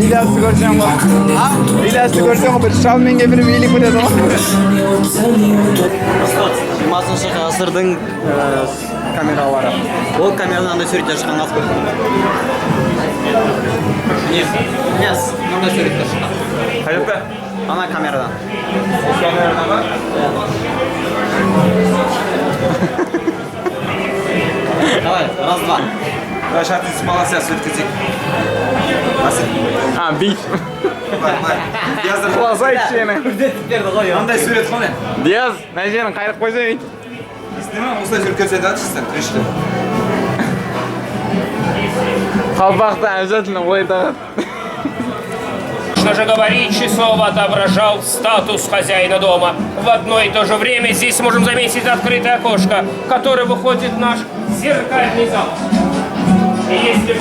Speaker 5: İlyas'ı göreceğim bak. İlyas'ı göreceğim bak. Şalmenге bir iyilik ödedi o.
Speaker 2: 20 ғасырдың
Speaker 5: Камералары.
Speaker 2: ол камерадан да суреттер шыққан аз көрдім. Не, мындай суреттер шыққан.
Speaker 5: Қайда?
Speaker 2: Ана камерадан.
Speaker 5: Камерадан ба?
Speaker 2: Давай, раз, два.
Speaker 5: Давай сейчас с малася сөткізейік. Бейт. Құласа айтшыны. Андай сурет қой. Диаз, мына жерін қайрып қойса бейт. Естіме, осылай жүркөсен да чистен, күрешті. Қалпақты обязательно олай тағады.
Speaker 14: Нужно же говорить, часов отображал статус хозяина дома. В одно и то же время здесь можем заметить открытое окошко, которое выходит в наш зеркальный зал. И если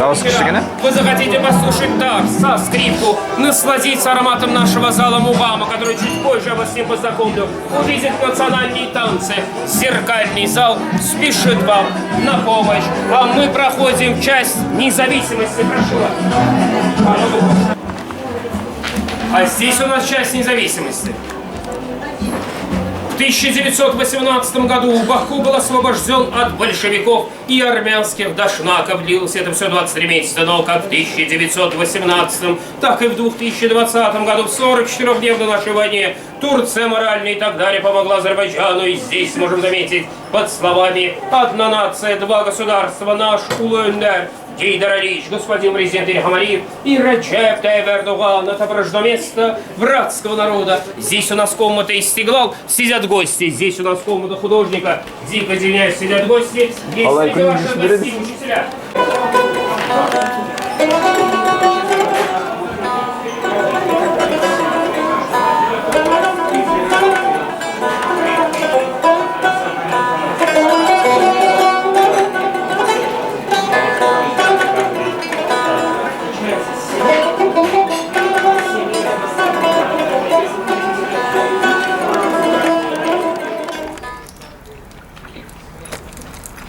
Speaker 14: вы захотите послушать так, со скрипку, насладиться ароматом нашего зала Мугама, который чуть позже я вас с ним познакомлю, увидеть национальные танцы, зеркальный зал спешит вам на помощь. А мы проходим часть независимости. Прошу вас. А здесь у нас часть независимости. В 1918 году Баку был освобожден от большевиков и армянских дашнаков. Длилось это все 23 месяца, но как в 1918, так и в 2020 году, в 44-дневной нашей войне, Турция морально и так далее помогла Азербайджану. И здесь можем заметить под словами «Одна нация, два государства, наш Улы Өндер». Гейдар Алиевич, господин президент Ильхам Алиев и Раджеп Таyyip Эрдоган. Это порождено место братского народа. Здесь у нас комната Истиглал, сидят гости. Здесь у нас комната художника. Дико извиняюсь, сидят гости. Здесь сидят ваши гости, учителя.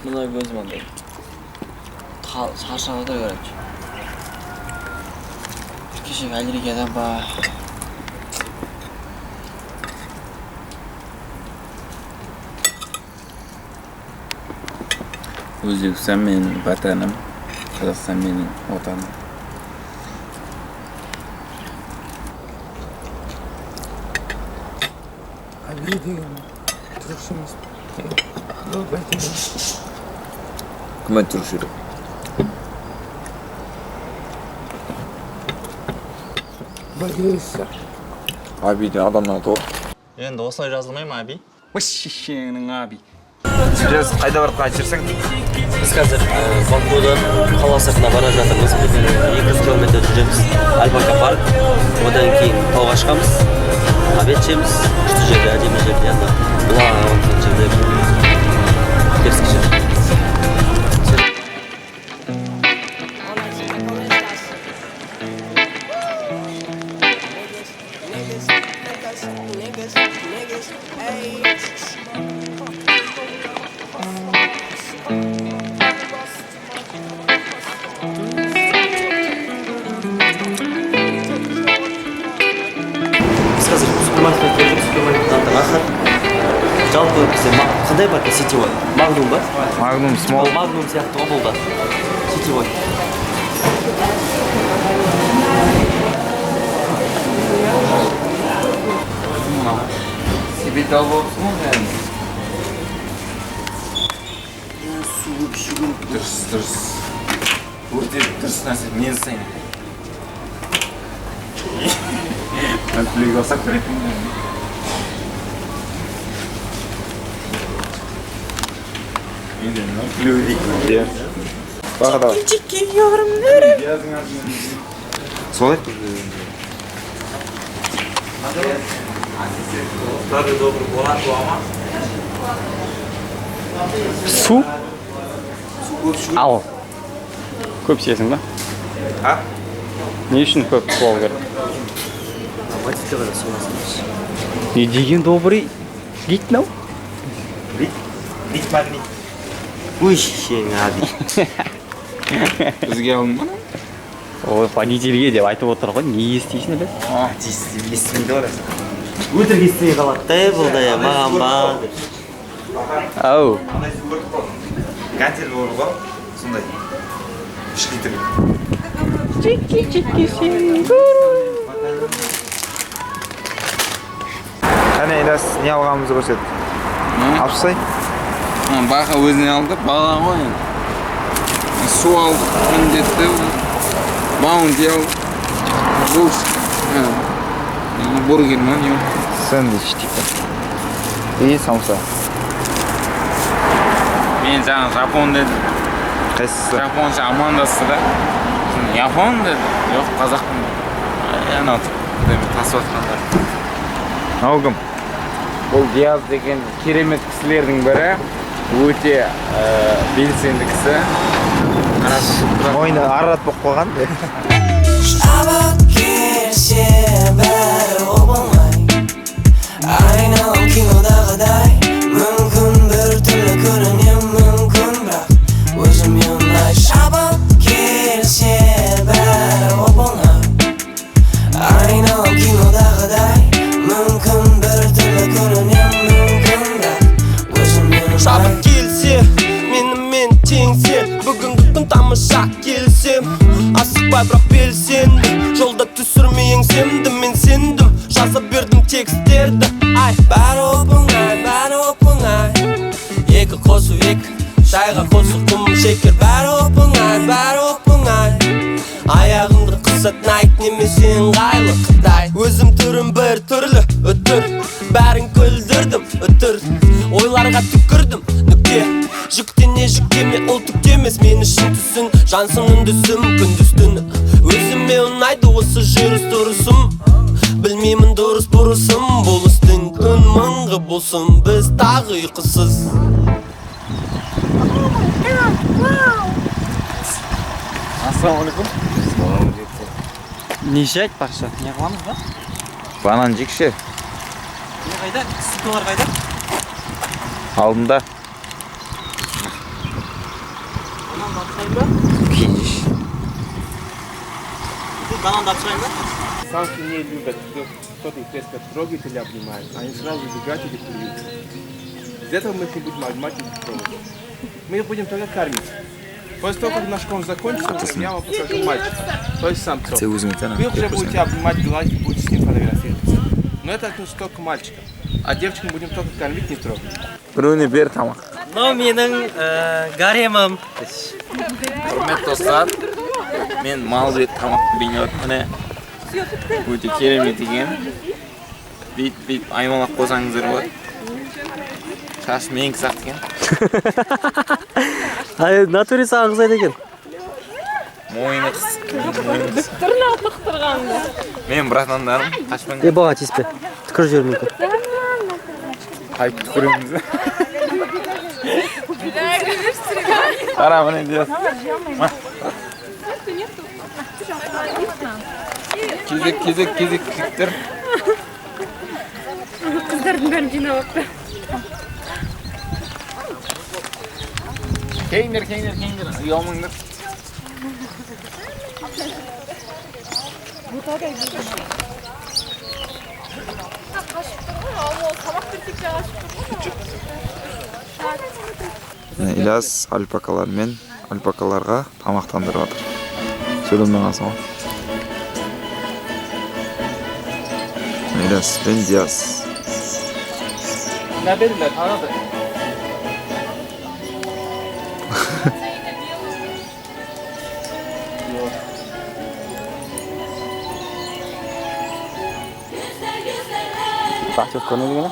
Speaker 2: Мына көзім андай шаршап отыр көрінді. Bir kişi аллергиядан ба.
Speaker 5: Өзбекстан менің ватаным, Қазақстан менің отаным. Аллергия деген түрікші емес. Кім айтыршы еді? Бәдейсі. Абиде адамнан тоқ.
Speaker 2: Енді осылай жазылмай ма Аби?
Speaker 5: Шешеңнің Аби. Сіз қайда барып қайтырсың?
Speaker 9: Біз қазір Бакудан қала сыртына бара жатырмыз. 200 километр жүреміз. Альбака парк. Одан кейін тауға шығамыз. Обед жейміз. Күшті жерде, әдемі жерде. Енді бұлаға отқан жерде. Керіскі жер. Жалпы бізде қандай бар сетевой? Магнум ба?
Speaker 5: Магнум, смол.
Speaker 9: Магнум сияқты ғой бұл да. Сетевой.
Speaker 5: Себе дал болыпсың ғой бәрін.
Speaker 9: Су көп ішуге.
Speaker 5: Дұрыс. Өте дұрыс нәрсе, мен сайын. Күлеге алсақ көретін. Күлеге. Бағда.
Speaker 7: Küçük yorumlarım.
Speaker 5: Солай?
Speaker 2: Старый добрый болат ама.
Speaker 5: Су? Ал. Көп ішесің ба?
Speaker 2: А?
Speaker 5: Не үшін көп болу керек?
Speaker 9: Водитель ғана соласың.
Speaker 5: Не деген добрый гид мынау?
Speaker 2: Бит магнит.
Speaker 9: Ой, шешең Аби.
Speaker 5: Бізге алдың ба?
Speaker 2: Ой, водительге деп айтып отыр ғой, не естисің бе?
Speaker 5: естімейді қарайсың.
Speaker 9: өтірік естіге қалады да бұл да маған ба деп.
Speaker 2: Ау.
Speaker 5: Консерв бар ғой, сондай. 3 литр.
Speaker 2: Чики-чики сен.
Speaker 5: Қане Ильяс, не алғанымызды көрсет. Алып тастай.
Speaker 1: Баға өзіне алды, баға ғой. Су алды, міндетті. Баунти алды. Бурс. Бургер ма, не?
Speaker 5: Сэндвич типа. И самса.
Speaker 1: Мен жаңа жапон дедім.
Speaker 5: Қайсысы?
Speaker 1: Жапонша амандасты да. Япон деді. Жоқ, қазақпын. Анау тасып атқандар.
Speaker 5: Мынау кім?
Speaker 1: Бұл Диаз деген керемет кісілердің бірі. Өте белсенді кісі.
Speaker 5: Ойны арат болып қойған.
Speaker 7: Шабақ келсе бәрі оп-оңай. Айналам кинодағыдай. Мүмкін бір түрлі көрінем, мүмкін бірақ өзіме ұнай. Шабақ келсе бәрі оп-оңай. Айналам кинодағыдай. Мүмкін бір түрлі көрінем, мүмкін бірақ өзіме ұнай. Шабақ келсе менімен теңсе, бүгінгі күн тамаша келсем, асықпай бірақ белсенді, жолда түсірмей еңсемді, мен сендім, жазып бердім тексттерді. Ай, бәрі оп-оңай, бәрі оп-оңай. Екі қосу екі, шайға қосу құм шекер. Бәрі оп-оңай, бәрі оп-оңай. Аяғымды қысат найт немесе ыңғайлы Қытай. Өзім түрім бір түрлі, өтір, бәрін күлдірдім, өтір. Ойларға түкірдім, нүкте. Жүктене жүктеме, ол түктемес мен үшін түсін. Жансың үндісім, күндіз түні. Өзіме ұнайды осы жүріс тұрысым. Білмеймін дұрыс бұрысым. Бұл істің күн мыңғы болсын, біз тағы ұйқысыз.
Speaker 5: Ассалаумалейкум.
Speaker 2: Неше айтпақшы? Не қыламыз ба?
Speaker 5: Банан жекші.
Speaker 9: Не қайда? Сүтілер қайда?
Speaker 5: Алдында.
Speaker 9: Бананды апшайын ба?
Speaker 5: Кейін жеш.
Speaker 9: Бананды апшайын ба?
Speaker 10: Самки не любят, кто-то их резко трогает или обнимает. Они сразу убегают или плюются. Из этого мы их не будем обнимать или трогать. Мы их будем только кормить. После того, как наш кон закончится, я вам покажу мальчика. То есть самцов. Вы уже будете обнимать, гладить, будете с ним фотографироваться. Но это относится только к мальчикам. А девочек мы будем только кормить, не трогать.
Speaker 5: Біреуіне бер тамақ.
Speaker 9: Мынау менің гаремім.
Speaker 1: Құрметті достар, мен мал жет тамақты бейнелеп міне өте керемет екен. Бүйтіп аймалап қойсаңыздар болады. Шаш менікі сақ екен.
Speaker 9: Ай, натуре саған ұқсайды екен.
Speaker 1: Мойны қыс.
Speaker 12: Түрін атықтырғанды.
Speaker 1: Мен братандарым қашпен.
Speaker 9: Баға тиіспе. Түкір жер мүмкін.
Speaker 1: Қайып түкіреміз. Қара міне дес. Кезек киіктер.
Speaker 12: Қыздардың бәрін жинап апты.
Speaker 1: Кейіндер, ұялмыңдар.
Speaker 5: Ильяс альпакалармен альпакаларға тамақтандырып жатыр. Сөйлемнен қалсың ғой. Ильяс пен Диас.
Speaker 1: Ne dediler? Anladı.
Speaker 2: Бақыт көне дегені?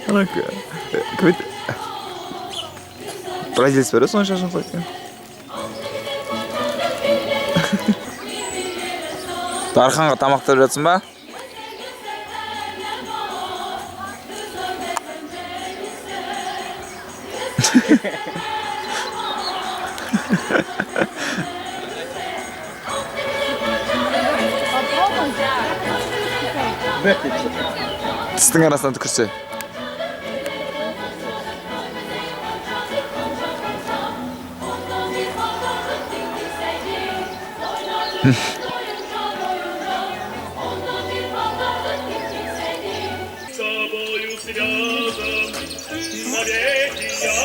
Speaker 5: Ана кім еді? Бразилец бәрі соның шашын қойды. Дарханға тамақтап жатсың ба? Тістің арасынан түкірсе.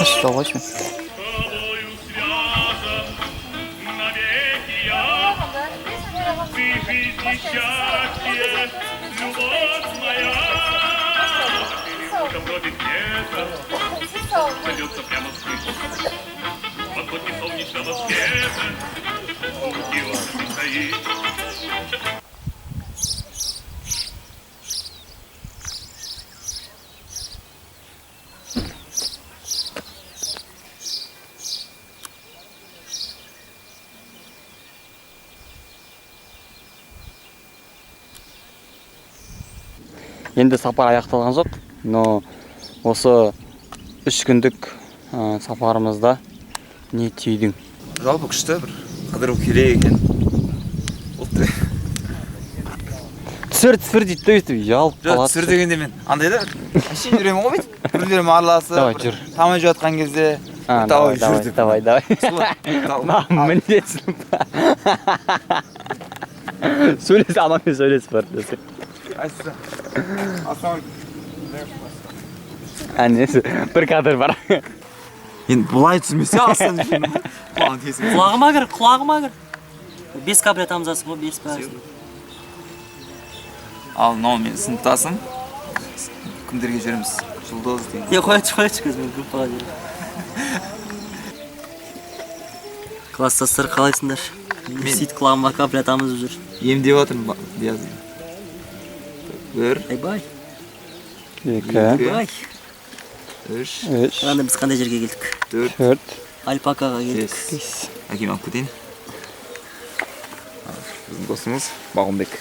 Speaker 2: Что, очень?
Speaker 15: Сойдется прямо с крыши. Под луки солнечного света его стоит.
Speaker 2: Енді сапар аяқталған жоқ, но осы 3 күндік сапарымызда не түйдің?
Speaker 5: Жалпы күшті бір қыдыру керек екен.
Speaker 2: Түсір дейді өйтіп ұялып қалады.
Speaker 5: Түсір дегенде мен андайда әшейін жүремін ғой бүйтіп. Біреулермен араласып, тамай жатқан кезде давай жүр деп.
Speaker 2: Давай. Міндетсің. Сөйлес, анаммен сөйлесіп бар десең. Әнесі, бір кадр бар.
Speaker 5: Енді бұлай түсірмесе астан жүрмін.
Speaker 9: Құлағыма кір. 5 кабель тамзасы ғой, 5 бәрі.
Speaker 5: Ал мынау мен сыныптасым. Күндерге жүреміз. Жұлдыз деген.
Speaker 9: Қояйшы көзімен группаға жүр. Класстастар қалайсыңдар? Сөйтіп құлағыма кабель тамызып жүр.
Speaker 5: Емдеп отырмын Диязды. 1
Speaker 9: Айбай.
Speaker 2: 2
Speaker 5: 3
Speaker 9: Анда біз қандай жерге келдік?
Speaker 2: 4
Speaker 9: Альпакаға келдік.
Speaker 5: Әкем алып кетейін. Біздің досымыз Бағымбек.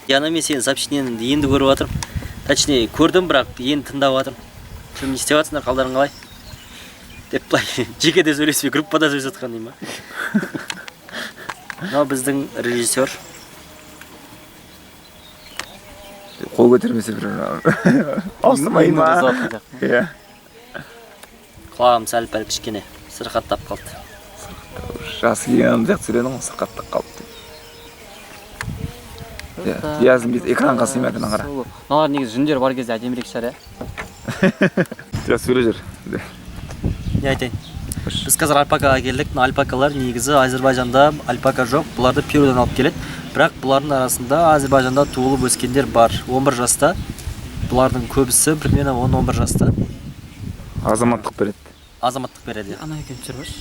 Speaker 9: Яна мен сенің сообщениеңді енді көріп жатырмын. Точнее, көрдім, бірақ енді тыңдап жатырмын. Сен не істеп жатсыңдар, қалдарың қалай? Деп былай жекеде сөйлеспей, группада сөйлесіп жатқан деймін ба? Мынау біздің режиссер.
Speaker 5: Қол көтермесе бір ауыстырмай ма? Иә.
Speaker 9: Құлағым сәл-пәл кішкене сырқаттап қалды.
Speaker 5: Жасы келген сияқты сөйледің ғой, сырқаттап қалды. Диязым бет экранға сыймайды мына қара.
Speaker 2: Мыналар негізі жүндер бар кезде әдемірек шығар, иә?
Speaker 5: Диаз сөйле жүр.
Speaker 9: Не айтайын? Біз қазір альпакаға келдік. Альпакалар негізі Азербайжанда альпака жоқ. Бұларды Перудан алып келеді. Бірақ бұлардың арасында Азербайжанда туылып өскендер бар. 11 жаста. Бұлардың көбісі примерно 10-11 жаста.
Speaker 5: Азаматтық береді.
Speaker 9: Азаматтық береді.
Speaker 2: Ана екен түсірбаш.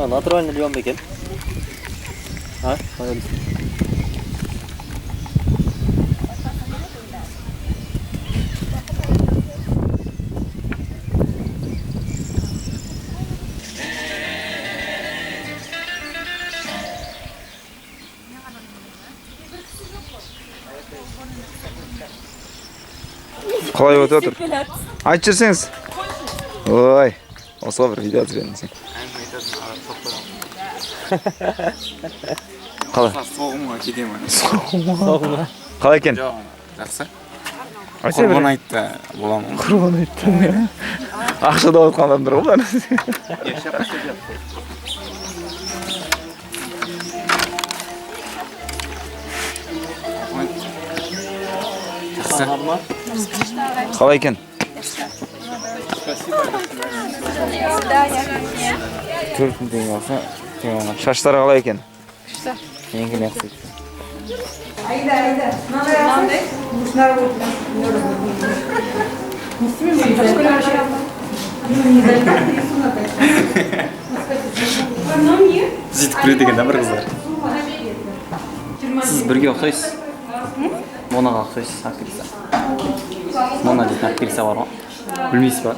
Speaker 9: Натуральный льем екен.
Speaker 5: Қалай өтіп отыр? Айтып жүрсеңіз. Ой, осыға бір видео түсіремін сен. Қалай? Соғымға кетемін.
Speaker 2: Соғымға?
Speaker 5: Қалай екен?
Speaker 11: Жақсы.
Speaker 5: Құрбан
Speaker 11: айтты боламын.
Speaker 5: Құрбан айтты. Ақша да отқан адамдар ғой бұлар. Қалай екен? Шаштары қалай екен?
Speaker 2: Менің жақсы.
Speaker 3: Айда. Мынандай.
Speaker 2: Сөйтіп күледі екен, бір қыздар. Сіз бірге ұқсайсыз? Монаға ұқсайсыз, актриса. Мона дейтін актриса бар ғой. Білмейсіз ба?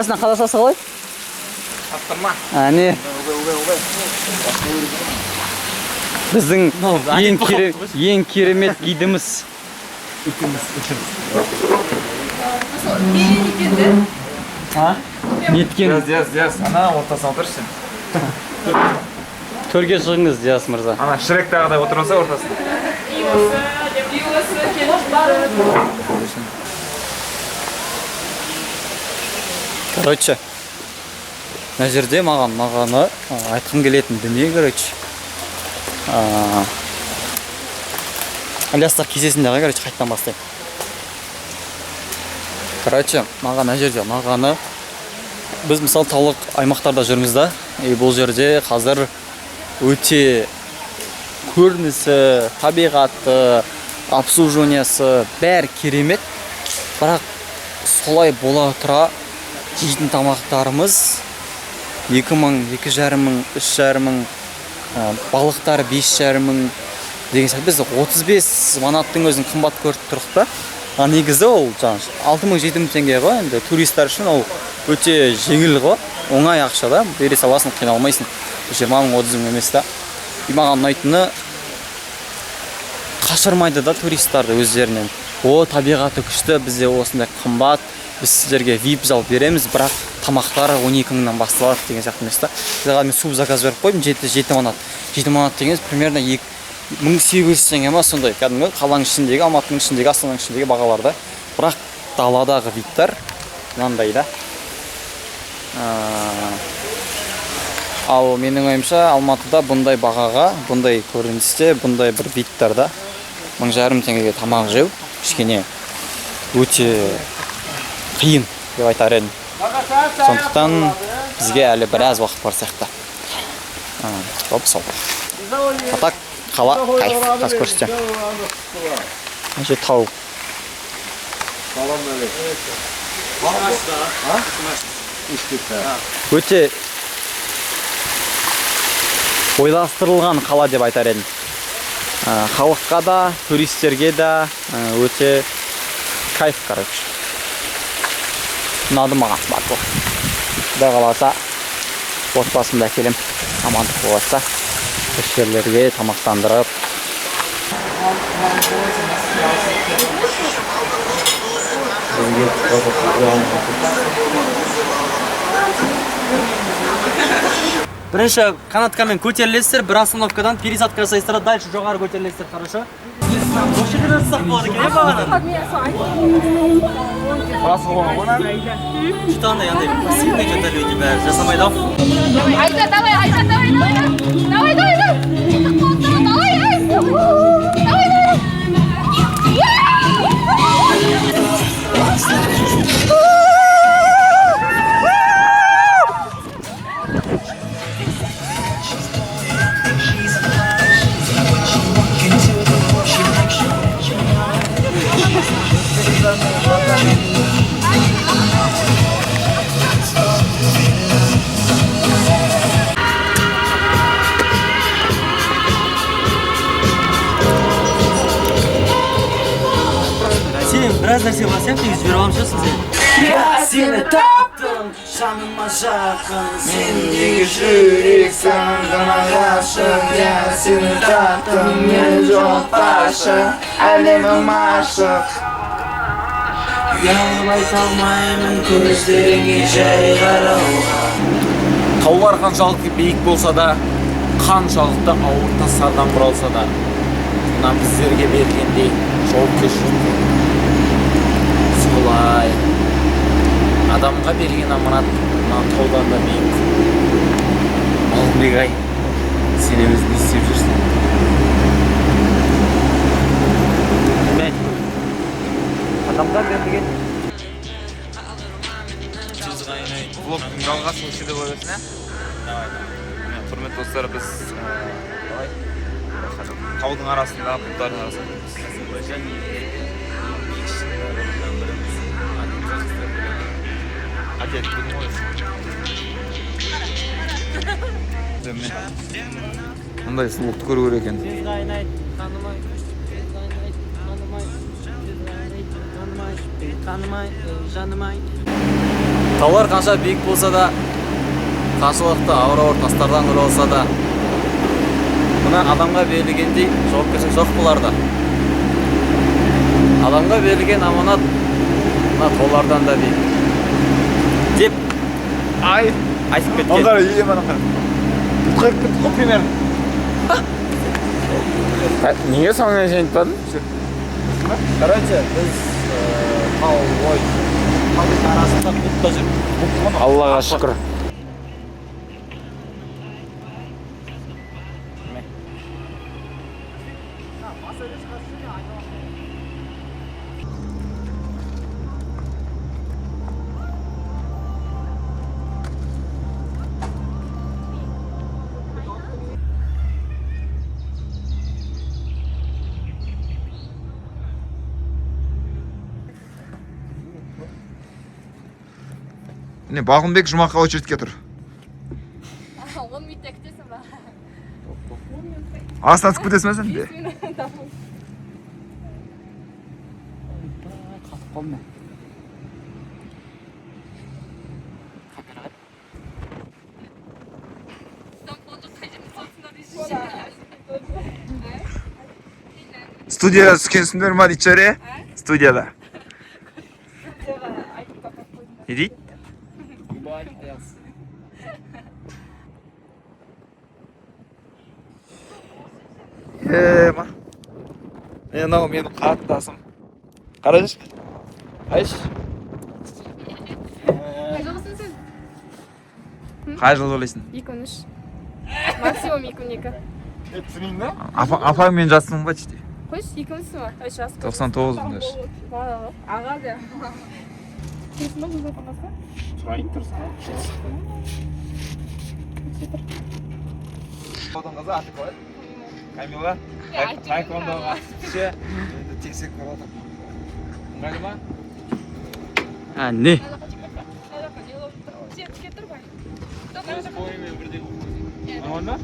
Speaker 2: астына қаласасы қалай?
Speaker 5: Аттырма.
Speaker 2: Не? Біздің ең керемет гидіміз. Неткен?
Speaker 5: Диас, ана ортасына отыршы.
Speaker 2: Төрге шығыңыз, Диас мырза.
Speaker 5: Ана Шректағыдай отырмаса ортасына.
Speaker 2: Короче, мына жерде мағаны айтқым келетін дүние, короче. Алястық кезесіндегі, короче, қайттан бастайым. Короче, мына жерде мағаны біз мысалы таулық аймақтарда жүрміз да, бұл жерде қазір өте көрінісі, табиғаты, обслуживаниясы бәрі керемет. Бірақ солай бола тұра жейтін тамақтарымыз 2000, 2500, 3000, балықтар 5000 деген сияқты. Біз 35 манаттың өзін қымбат көріп тұрдық та. Негізі ол 6000-7000 теңге ғой. Енді туристер үшін ол өте жеңіл ғой. Оңай ақша да. Бере саласың, қиналмайсың. 20-30 емес та. Маған ұнайтыны қашырмайды да туристерді өздерінен. Табиғаты күшті, бізде осындай қымбат, біз сіздерге VIP зал береміз, бірақ тамақтары 12.000-нан басталады деген сияқты емес та. Мен суп заказ беріп қойдым, 7 манат. 7 манат дегеніміз примерно 1800 теңге ма сондай. Кәдімгі қаланың ішіндегі, Алматының ішіндегі, Астананың ішіндегі бағаларда. Бірақ даладағы видтар мынандай да. Ал менің ойымша Алматыда бұндай бағаға, бұндай көріністе, бұндай бір видтарда 1500 теңгеге тамақ жеу кішкене өте қиын деп айтар едім. Сондықтан бізге әлі біраз уақыт бар сияқты. Сол. Атак қала кайф, қазір көрсетем. Әже тау. Өте ойластырылған қала деп айтар едім. Халыққа да, туристерге де өте кайф, короче. Ұнады маған Баку. Құдай қаласа отбасымды әкелем, амандық болса, осы жерлерге тамақтандырып.
Speaker 9: Бірінші канаткамен көтерілесіздер, бір остановкадан пересадка жасайсыздар, дальше жоғары көтерілесіздер, хорошо? Осы жерден ұрсақ болады екен, бағанан?
Speaker 5: Басы болған ғана?
Speaker 9: Жұтағанда яғындай пассивный жатар өте бәрі жасамайды ау?
Speaker 12: Айда, давай!
Speaker 9: Біраз нәрсе бар сияқты, жіберіп аламын сізге.
Speaker 7: Сені таптым, жаныма жақын, сендегі жүрек саған ғана ғашық. Сені таптым, мен жоқташы, әлемім ашық. Ұялып айта алмаймын, көздеріңе жай қарауға.
Speaker 5: Таулар қаншалықты биік болса да, қаншалықты ауыр тастардан құралса да, мына біздерге берілгендей жауапкершілік солай. Адамға берген аманат мына таудан да биік. Алтынбек-ай, сен өзің не істеп жүрсің?
Speaker 9: Адамдар берілген.
Speaker 5: Влогтың жалғасын іші деп ойлайсың, ә? Құрметті достар, біз таудың арасында, бұлттардың арасында. Мұндай сұлулықты көру керек екен.
Speaker 9: Танымай, жанымай.
Speaker 2: таулар қанша биік болса да, қаншалықты ауыр тастардан құралса да, мына адамға берілгендей жауапкершілік жоқ бұларда. Адамға берілген аманат мына таулардан да биік деп айтып кеткен.
Speaker 5: Ондар ема примерно. Неге соңына шейін айтпадың?
Speaker 2: Короче, біз талдың арасында бұлтта жүрміз.
Speaker 5: Аллаға шүкір.
Speaker 16: Не, Бағымбек жұмаққа очередке тұр.
Speaker 12: Он митте күтесің ба?
Speaker 16: Астатып күтесің бе сен?
Speaker 2: Қатып қалма.
Speaker 16: Студияда түскенсіңдер ма дейді жария? Студияда. Не дейді? Мынау менің қарындасым. Қарашы. Айш.
Speaker 12: Қай сен?
Speaker 16: Қай жыл ойлайсың?
Speaker 12: 2-3. Максимум 2-2.
Speaker 16: Түсінейін ба? Апаңмен жассың ба дейді?
Speaker 12: Қойш, 2-3 ма?
Speaker 16: 99-ның жас.
Speaker 12: Аға да. Кесін ба бұза қонасы?
Speaker 5: Тұрайын тұрсын.
Speaker 16: Одан қызы аты қалай? Камила? Тайкондоға ше, тексек болады. Ыңғайлы ма?
Speaker 2: Не?
Speaker 16: Аңғалма?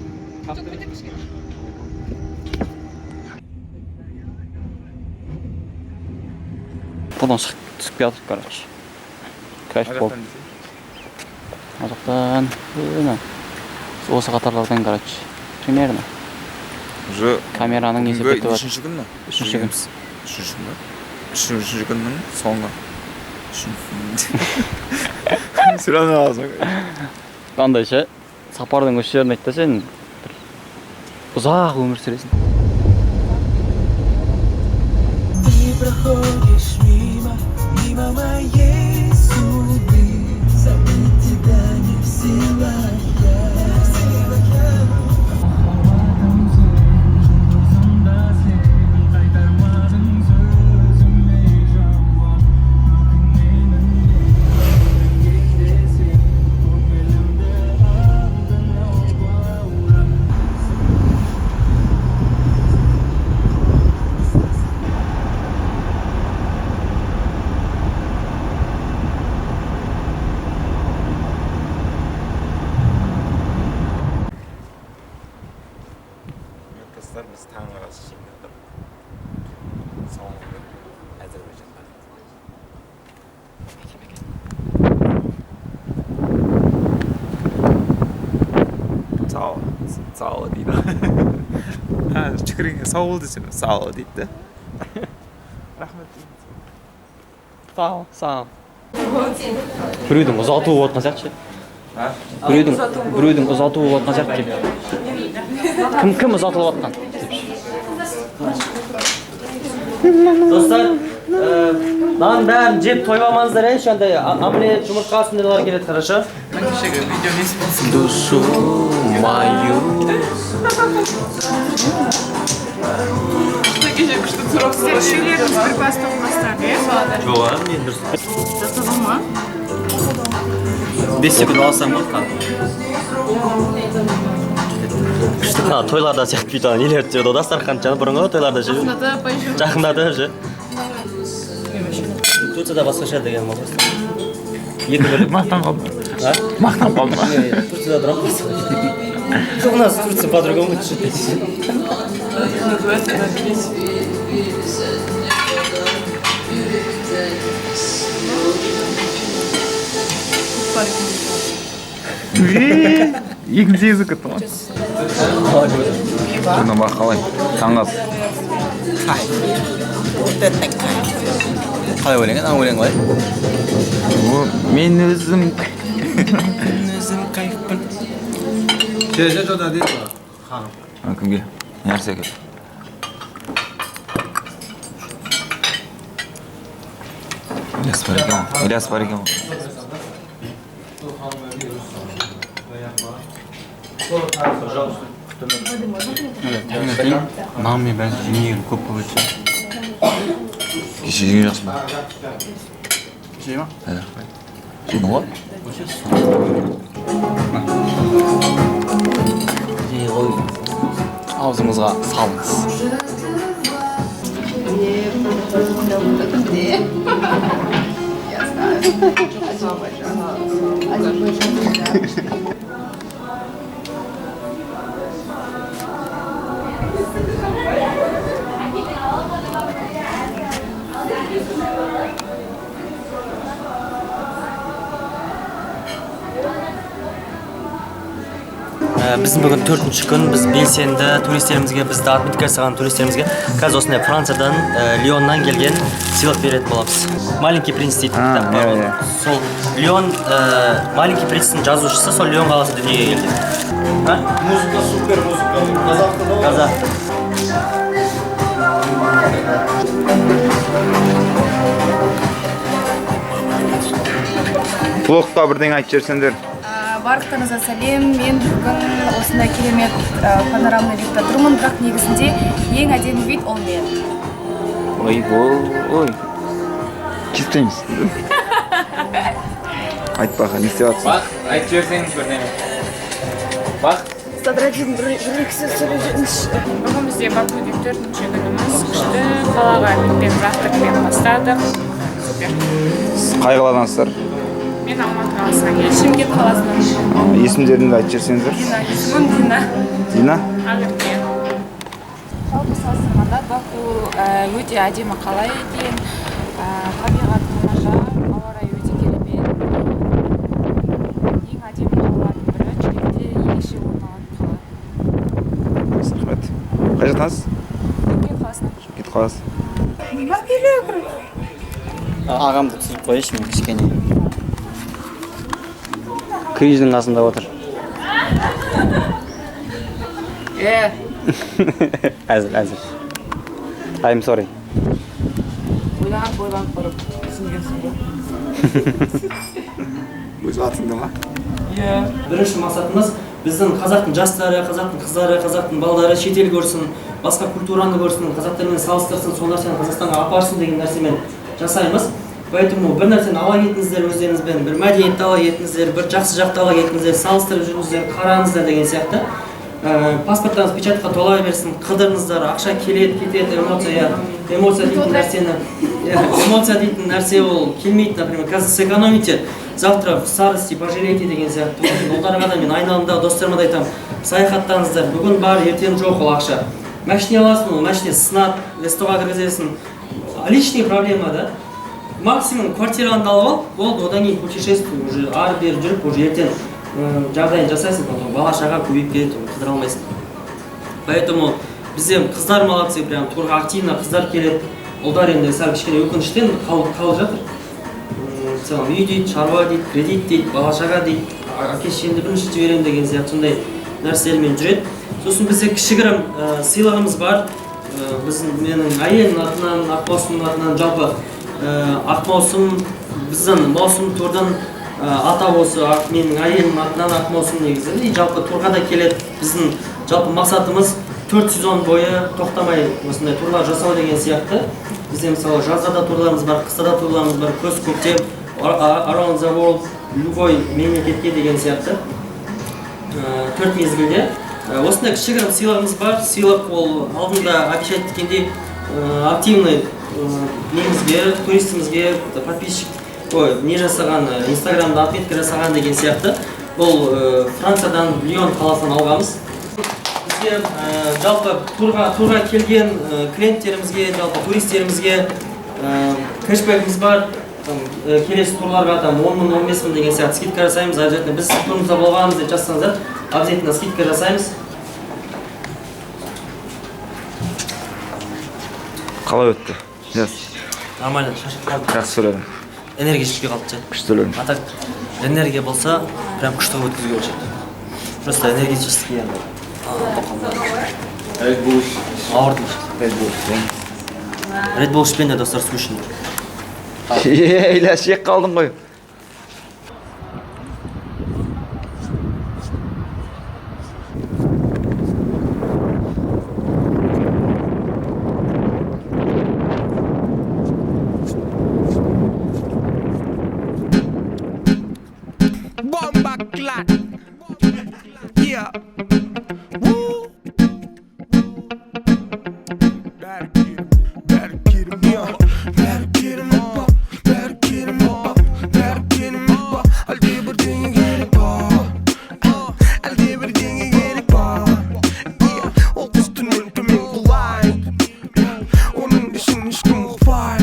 Speaker 2: Бұдан түсіп келдік, короче. Краш болып. Ажақтан, осы қатарлардан, короче. Примерно.
Speaker 16: Уже
Speaker 2: камераның есептеті бар.
Speaker 16: Үшінші күн мі?
Speaker 2: Үшінші күн.
Speaker 16: Үшінші күн. Үшінші күннің соңы. Сүрәні аласың.
Speaker 2: Қандай ше? Сапардың осы жерін айтта сен ұзақ өмір сүресің.
Speaker 7: Ты проходишь мимо моей судьбы. Забыть тебя не в силах я.
Speaker 16: Biz tanrısı şimdi soğuk Azerbaycan'da. Sağ ol deydi. Çıkırın sağ ol desin. Sağ ol deydi. Rahmet.
Speaker 2: Sağ ol. Біреудің ұзатуы болып жатқан сияқты ше. Біреудің ұзатуы болып жатқан сияқты. Кім ұзатылып жатқан?
Speaker 9: Достар, нан бәрін жеп тоймамаңыздар, ешқандай омлет, жұмыртқа астындағылар келеді, хорошо?
Speaker 2: Душу мою.
Speaker 12: Шүйлеріңіз бір басты болмастар, е?
Speaker 2: Жоға, мен дұрыс.
Speaker 12: Жасадың ма?
Speaker 2: 5 секунд алсам болды. Күшті тойларда сияқты бүйтіп нелер жүрді, дастархан жаны бұрынғы тойларда жүрді. Жақындады уже. Турцияда басқаша деген ма просто? Екі бөлек.
Speaker 5: Мақтан қалды. Мақтан қалды ма?
Speaker 2: Турцияда тұрамыз. У нас Турция по-другому чуть-чуть.
Speaker 5: Екінші езі кетті ғой. Бұны бақ қалай? Таңғас.
Speaker 2: қалай ойлайсың? ана өлең қалай?
Speaker 5: Мен өзім
Speaker 2: кайфпын.
Speaker 16: жода дейді ғой.
Speaker 5: Кімге? Нәрсе кет. Ілияс бар екен.
Speaker 2: Маммен бәрі жеңгелі көп болып өтсе.
Speaker 5: Кеше жеңге жақсы ба?
Speaker 2: Кеше ма?
Speaker 5: Жеңі ғой?
Speaker 2: Аузыңызға салыңыз. Біздің бүгін 4-ші күн, біз белсенді туристерімізге, бізді отметка жасаған туристерімізге қазір осындай Франциядан, Лионнан келген сыйлық беретін боламыз. Маленький принц дейтін кітап бар. Сол Лион, Маленький принцтің жазушысы сол Лион қаласы дүниеге келді.
Speaker 16: Музыка супер музыка.
Speaker 2: Қазақ.
Speaker 5: Блогқа бірден айтып жіберсеңдер.
Speaker 6: Барлықтарыңызға сәлем. Мен бүгін осындай керемет панорамный видта тұрмын, бірақ негізінде ең әдемі вид ол мен.
Speaker 5: Ой. Чистаймыз. Айтпаға, не істеп жатсың?
Speaker 16: Бақ, айтып жіберсеңіз бірдеме. Бақ.
Speaker 6: Стадрадин бір-екі сөз сөйлейміз.
Speaker 12: Бүгін бізде Бакуде 4-ші күніміз. Күшті қалаға бетпен жақтықпен бастадық. Супер.
Speaker 5: Қай қаладансыздар?
Speaker 12: Мен Алматы қаласынан келдім. Шымкент қаласынан.
Speaker 5: Есімдеріңді айтып жіберсеңіздер.
Speaker 12: Есімім Дина.
Speaker 5: Дина?
Speaker 12: Ақерке. Жалпы салыстырғанда Баку өте әдемі қала екен. Табиғат тамаша, ауа райы өте керемет. Ең әдемі қалалардың бірі, Шымкентте ерекше орын алатын қала.
Speaker 5: Рахмет. Қай жақтансыз?
Speaker 12: Шымкент қаласынан.
Speaker 5: Шымкент қаласы.
Speaker 2: Ағамды түсіріп қойшы мен кішкене. Криждің қасында отыр. Әзір. I'm sorry.
Speaker 12: Ойланып барып түсінгенсің бе?
Speaker 5: Өз атыңда ма?
Speaker 9: Бірінші мақсатымыз біздің қазақтың жастары, қазақтың қыздары, қазақтың балдары шетел көрсін, басқа культураны көрсін, қазақтармен салыстырсын, сол нәрсені Қазақстанға апарсын деген нәрсемен жасаймыз. Поэтому бір нәрсені ала кетіңіздер өздеріңізбен, бір мәдениетті ала кетіңіздер, бір жақсы жақты ала кетіңіздер, салыстырып жүріңіздер, қараңыздар деген сияқты. Паспорттарыңыз печатқа тола берсін, қыдырыңыздар, ақша келеді, кетеді, эмоция дейтін нәрсе ол келмейді, например, қазір сэкономите, завтра в старости пожалейте деген сияқты. Оларға да мен айналымдағы достарыма да айтамын, саяхаттаңыздар, бүгін бар, ертең жоқ ол ақша. Машине аласың, ол машине сынады, рестоға кіргізесің. Личный проблема, да? Максимум квартираңды алып ал, болды, одан кейін путешествие уже ары бері жүріп, уже ертең жағдайын жасайсың, потом бала шаға көбейіп кетеді, қыдыра алмайсың. Поэтому бізде қыздар молодцы, прям турға активно қыздар келеді. Ұлдар енді сәл кішкене өкініштен қалып жатыр. В целом үй дейді, шаруа дейді, кредит дейді, бала шаға дейді, әке-шешемді бірінші жіберемін деген сияқты сондай нәрселермен жүреді. Сосын бізде кішігірім сыйлығымыз бар. Менің әйелімнің атынан, Ақмаусымның атынан жалпы Ақмаусым біздің маусым турдан атау осы менің әйелімнің атынан Ақмаусым негізі. Жалпы турға да келеді. Біздің жалпы мақсатымыз 4 сезон бойы тоқтамай осындай турлар жасау деген сияқты. Бізде мысалы жазда да турларымыз бар, қыста да турларымыз бар, көз көктем, around the world, любой мемлекетке деген сияқты. 4 мезгілде. Осындай кішігірім сыйлығымыз бар. Сыйлық ол алдында обещать еткендей активный немізге, туристімізге, подписчик, не жасаған, инстаграмда отметка жасаған деген сияқты. Бұл Франциядан Лион қаласынан алғамыз. Бізге жалпы турға келген клиенттерімізге, жалпы туристерімізге кэшбэкіміз бар. келесі турларға там 10 мың 15 мың деген сияқты скидка жасаймыз. Обязательно біз турымызда болғанбыз деп жазсаңыздар, обязательно скидка жасаймыз.
Speaker 5: Қалай өтті?
Speaker 9: Нормально, шашып қалды.
Speaker 5: Жақсы сөйледің.
Speaker 9: Энергия жетпей қалды.
Speaker 5: Күшті сөйледің.
Speaker 9: А так энергия болса, прям күшті өткізуге болшайды. Просто энергетический енді.
Speaker 5: Red Bull.
Speaker 9: Ауырдым.
Speaker 5: Red Bull.
Speaker 9: Red Bull ішпен де достар су ішін.
Speaker 5: Ейля, шек қалдың ғой.
Speaker 7: Bomba clat. Yeah. Woo. Better get him up. Better get him up. Better get him up. Better get him up. I'll do everything you get it up. I'll do everything you get it up. Yeah. O kızının tümü kolay. Onun işin işkim var.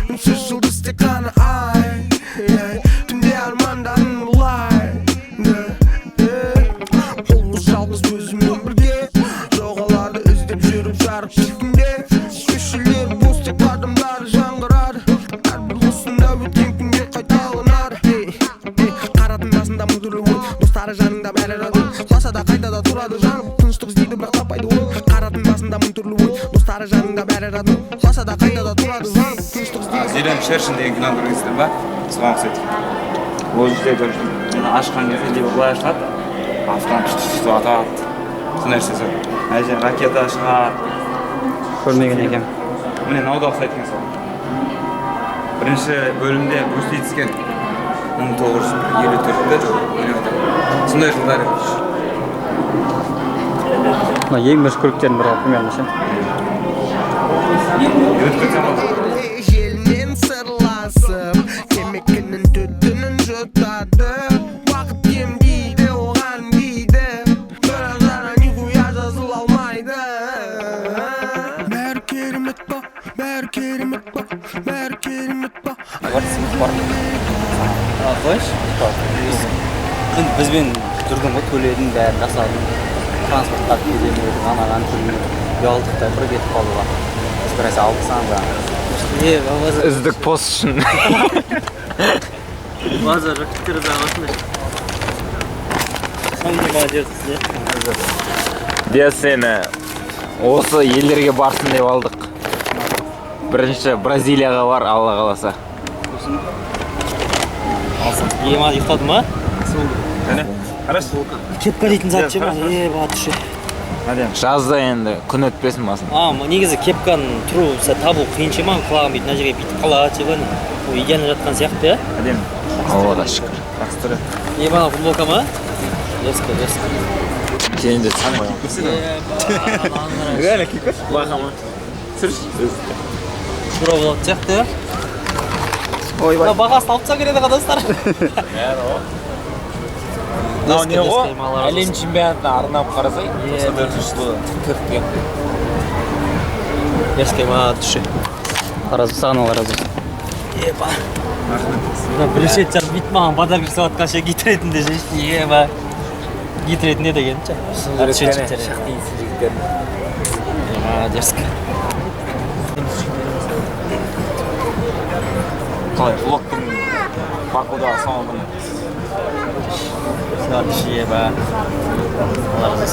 Speaker 7: Ünsüz yıldız tekana ay. Tümde armandan mulay. Olmuş yalnız özümle birge. Zoğalarda özlep жүріп жарып шекімде. Köşeler boz tek adımları жаңғырады. Әрбір осында өткен күнге қайталанады. Қарадың басында мұдырлы ой. Достары жаныңда бәрі радым. Құласа да қайта да тұрады жаным. Тыныштық іздейді бірақ таппайды ой. Қарадың басында мың түрлі ой. Достары жаныңда бәрі радым. Құласа да қайта да тұрады жаным. Тыныштық іздейді.
Speaker 5: Зелен шершін деген кино көргенсіздер ба? Соған ұқсайды. Ол жерде көрдім. Мені ашқан кезде либо былай ашылады, автомат түстіп атады. Сондай нәрсе сол. Ана жерде ракета шығады.
Speaker 2: Көрмеген екем.
Speaker 5: Міне мынау да ұқсайды екен сол. Бірінші бөлімде Брус Ли түскен 1954-те. Сондай жылдар еді.
Speaker 2: Мына ең бірінші көріктердің бірі примерно ше.
Speaker 7: Желмен сырласып, темекінің түтінін жұтады. Уақыт емдейді, оған дейді. Бірақ жара нихуя жазыла алмайды. Бәрі керемет па, бәрі керемет па, бәрі керемет па.
Speaker 2: Қойш? Енді бізбен жүрдің ғой, төледің бәрін жасадың. Транспортқа төлемедің, анаған төлемедің. Ұялдықта бір кетіп қалды ба. Біз біраз алғысан да. Үздік пост үшін.
Speaker 9: Базар жақтықтары да осындай. Самый молодецсіз, де?
Speaker 1: Біз сені осы елдерге барсын деп алдық. Бірінші Бразилияға бар, Алла қаласа.
Speaker 9: Ема ұйықтады ма?
Speaker 5: Және? Қараш?
Speaker 9: Кепка дейтін зат ше ма? Батышы.
Speaker 1: Жазда енді күн өтпесін басын.
Speaker 9: Негізі кепканың тұру табу қиын ше ма? Құлағым бүйтін жерге бүйтіп қалады ше ма? Ол идеально жатқан сияқты, я?
Speaker 5: Әдемі.
Speaker 1: Алла да шүкір.
Speaker 5: Жақсы тұры.
Speaker 9: Ебана футболка ма? Резко.
Speaker 1: Кейін де таң қоям.
Speaker 5: Реально кепка?
Speaker 1: Бақа ма? Сүрші.
Speaker 9: Тура болады сияқты, я?
Speaker 2: Ойбай.
Speaker 9: Бағасын алып тастау керек достар.
Speaker 1: Мынау не ғой? Әлем чемпионатына арнап қарасай, 94 жылы түрткен.
Speaker 9: Резко ма түші.
Speaker 2: Қаразы саған ол разы.
Speaker 9: Еба. Бірінші жар бит маған подарок жасап атқан ше гит ретінде жешті. Еба. Гит ретінде деген ше.
Speaker 1: Шақты иісі жігіттерін.
Speaker 9: Дерзко.
Speaker 5: Қалай, ұлықтың Бакудағы соңғы күні.
Speaker 9: Следующий, еба. Ладно.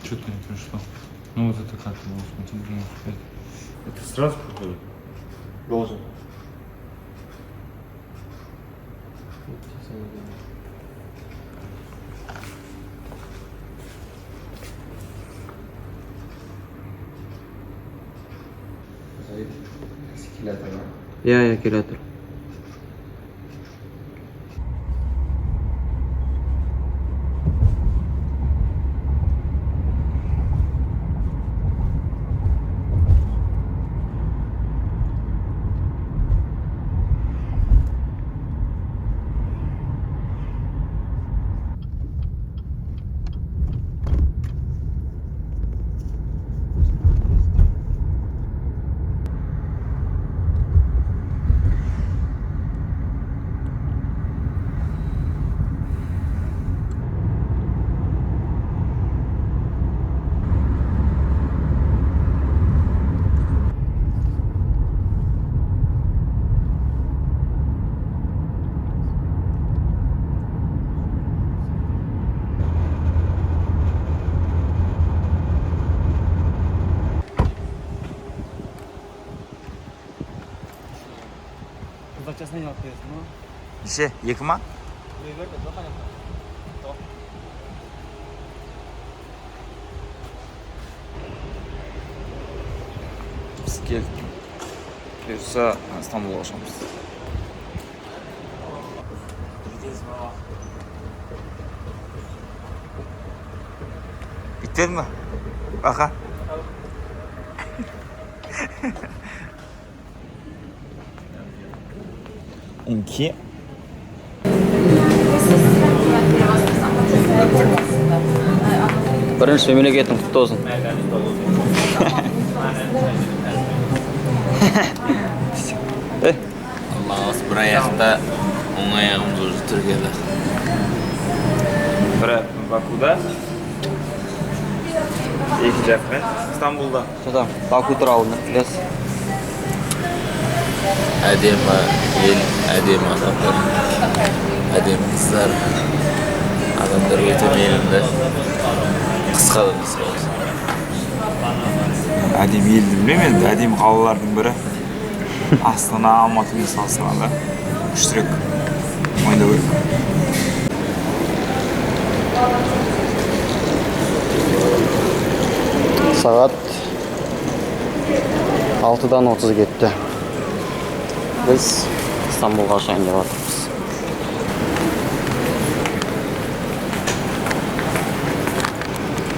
Speaker 17: Что-то не пришло. Ну вот это как его смотреть? Это сразу приходит?
Speaker 9: Должен.
Speaker 2: Иә, келе тұр.
Speaker 9: Ақшасын алып бересің ба?
Speaker 5: Неше? 2 ма?
Speaker 9: Біреу берді, жоқ аяқта.
Speaker 5: Biz keldik. Бұйырса Стамбулға ұшамыз. Bitter mi? Baqa. Unki.
Speaker 2: Birinchi memleketim qutlug' bo'lsin.
Speaker 1: Allah'ız bir ayakta, on ayağım durdu Türkiye'de.
Speaker 5: Bir Baku'da. İkinci ayakta İstanbul'da.
Speaker 2: Tamam, Baku turağında biraz.
Speaker 1: Әдемі ел, әдемі адамдар, әдемі қыздар, адамдар өте мейірімді, қысқа да қысқа болсын.
Speaker 5: Әдемі елді білмеймін енді, әдемі қалалардың бірі. Астана, Алматымен салыстырғанда күштірек мойындау керек.
Speaker 2: Saat 6'dan 30 gitti. Biz İstanbul'a aşağı ince batırız.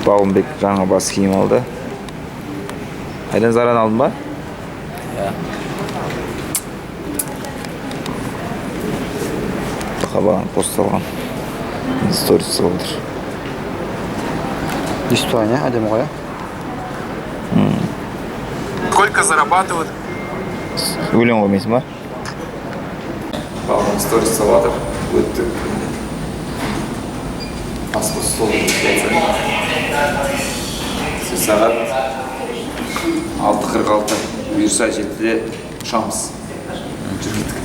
Speaker 5: Bağımбек жаңа бас киім алды. Қайдан Зарадан алдың ба?
Speaker 1: Иә.
Speaker 5: Қабаған пост алған. Сторис алды.
Speaker 2: Испания, әдемі ғой.
Speaker 10: Сколько зарабатывают?
Speaker 5: Өлең қоймайсың ба? Қалған сторис алады. Өтті. Аспы стол. Сағат 6:46. Бұйырса 7-де ұшамыз. Жүргеттік.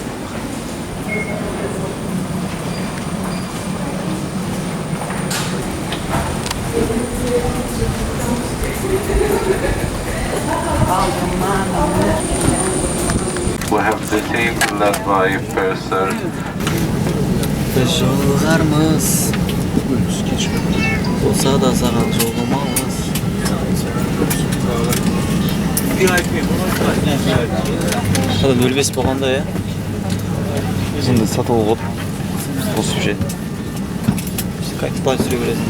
Speaker 13: We have the team led by Purser.
Speaker 2: Biz жолығармыз. Болса да саған жолығамыз. Adam өлбес болғанда, ya.
Speaker 5: Şimdi satı olup bozuk şey.
Speaker 2: Қайтып сүре бересің.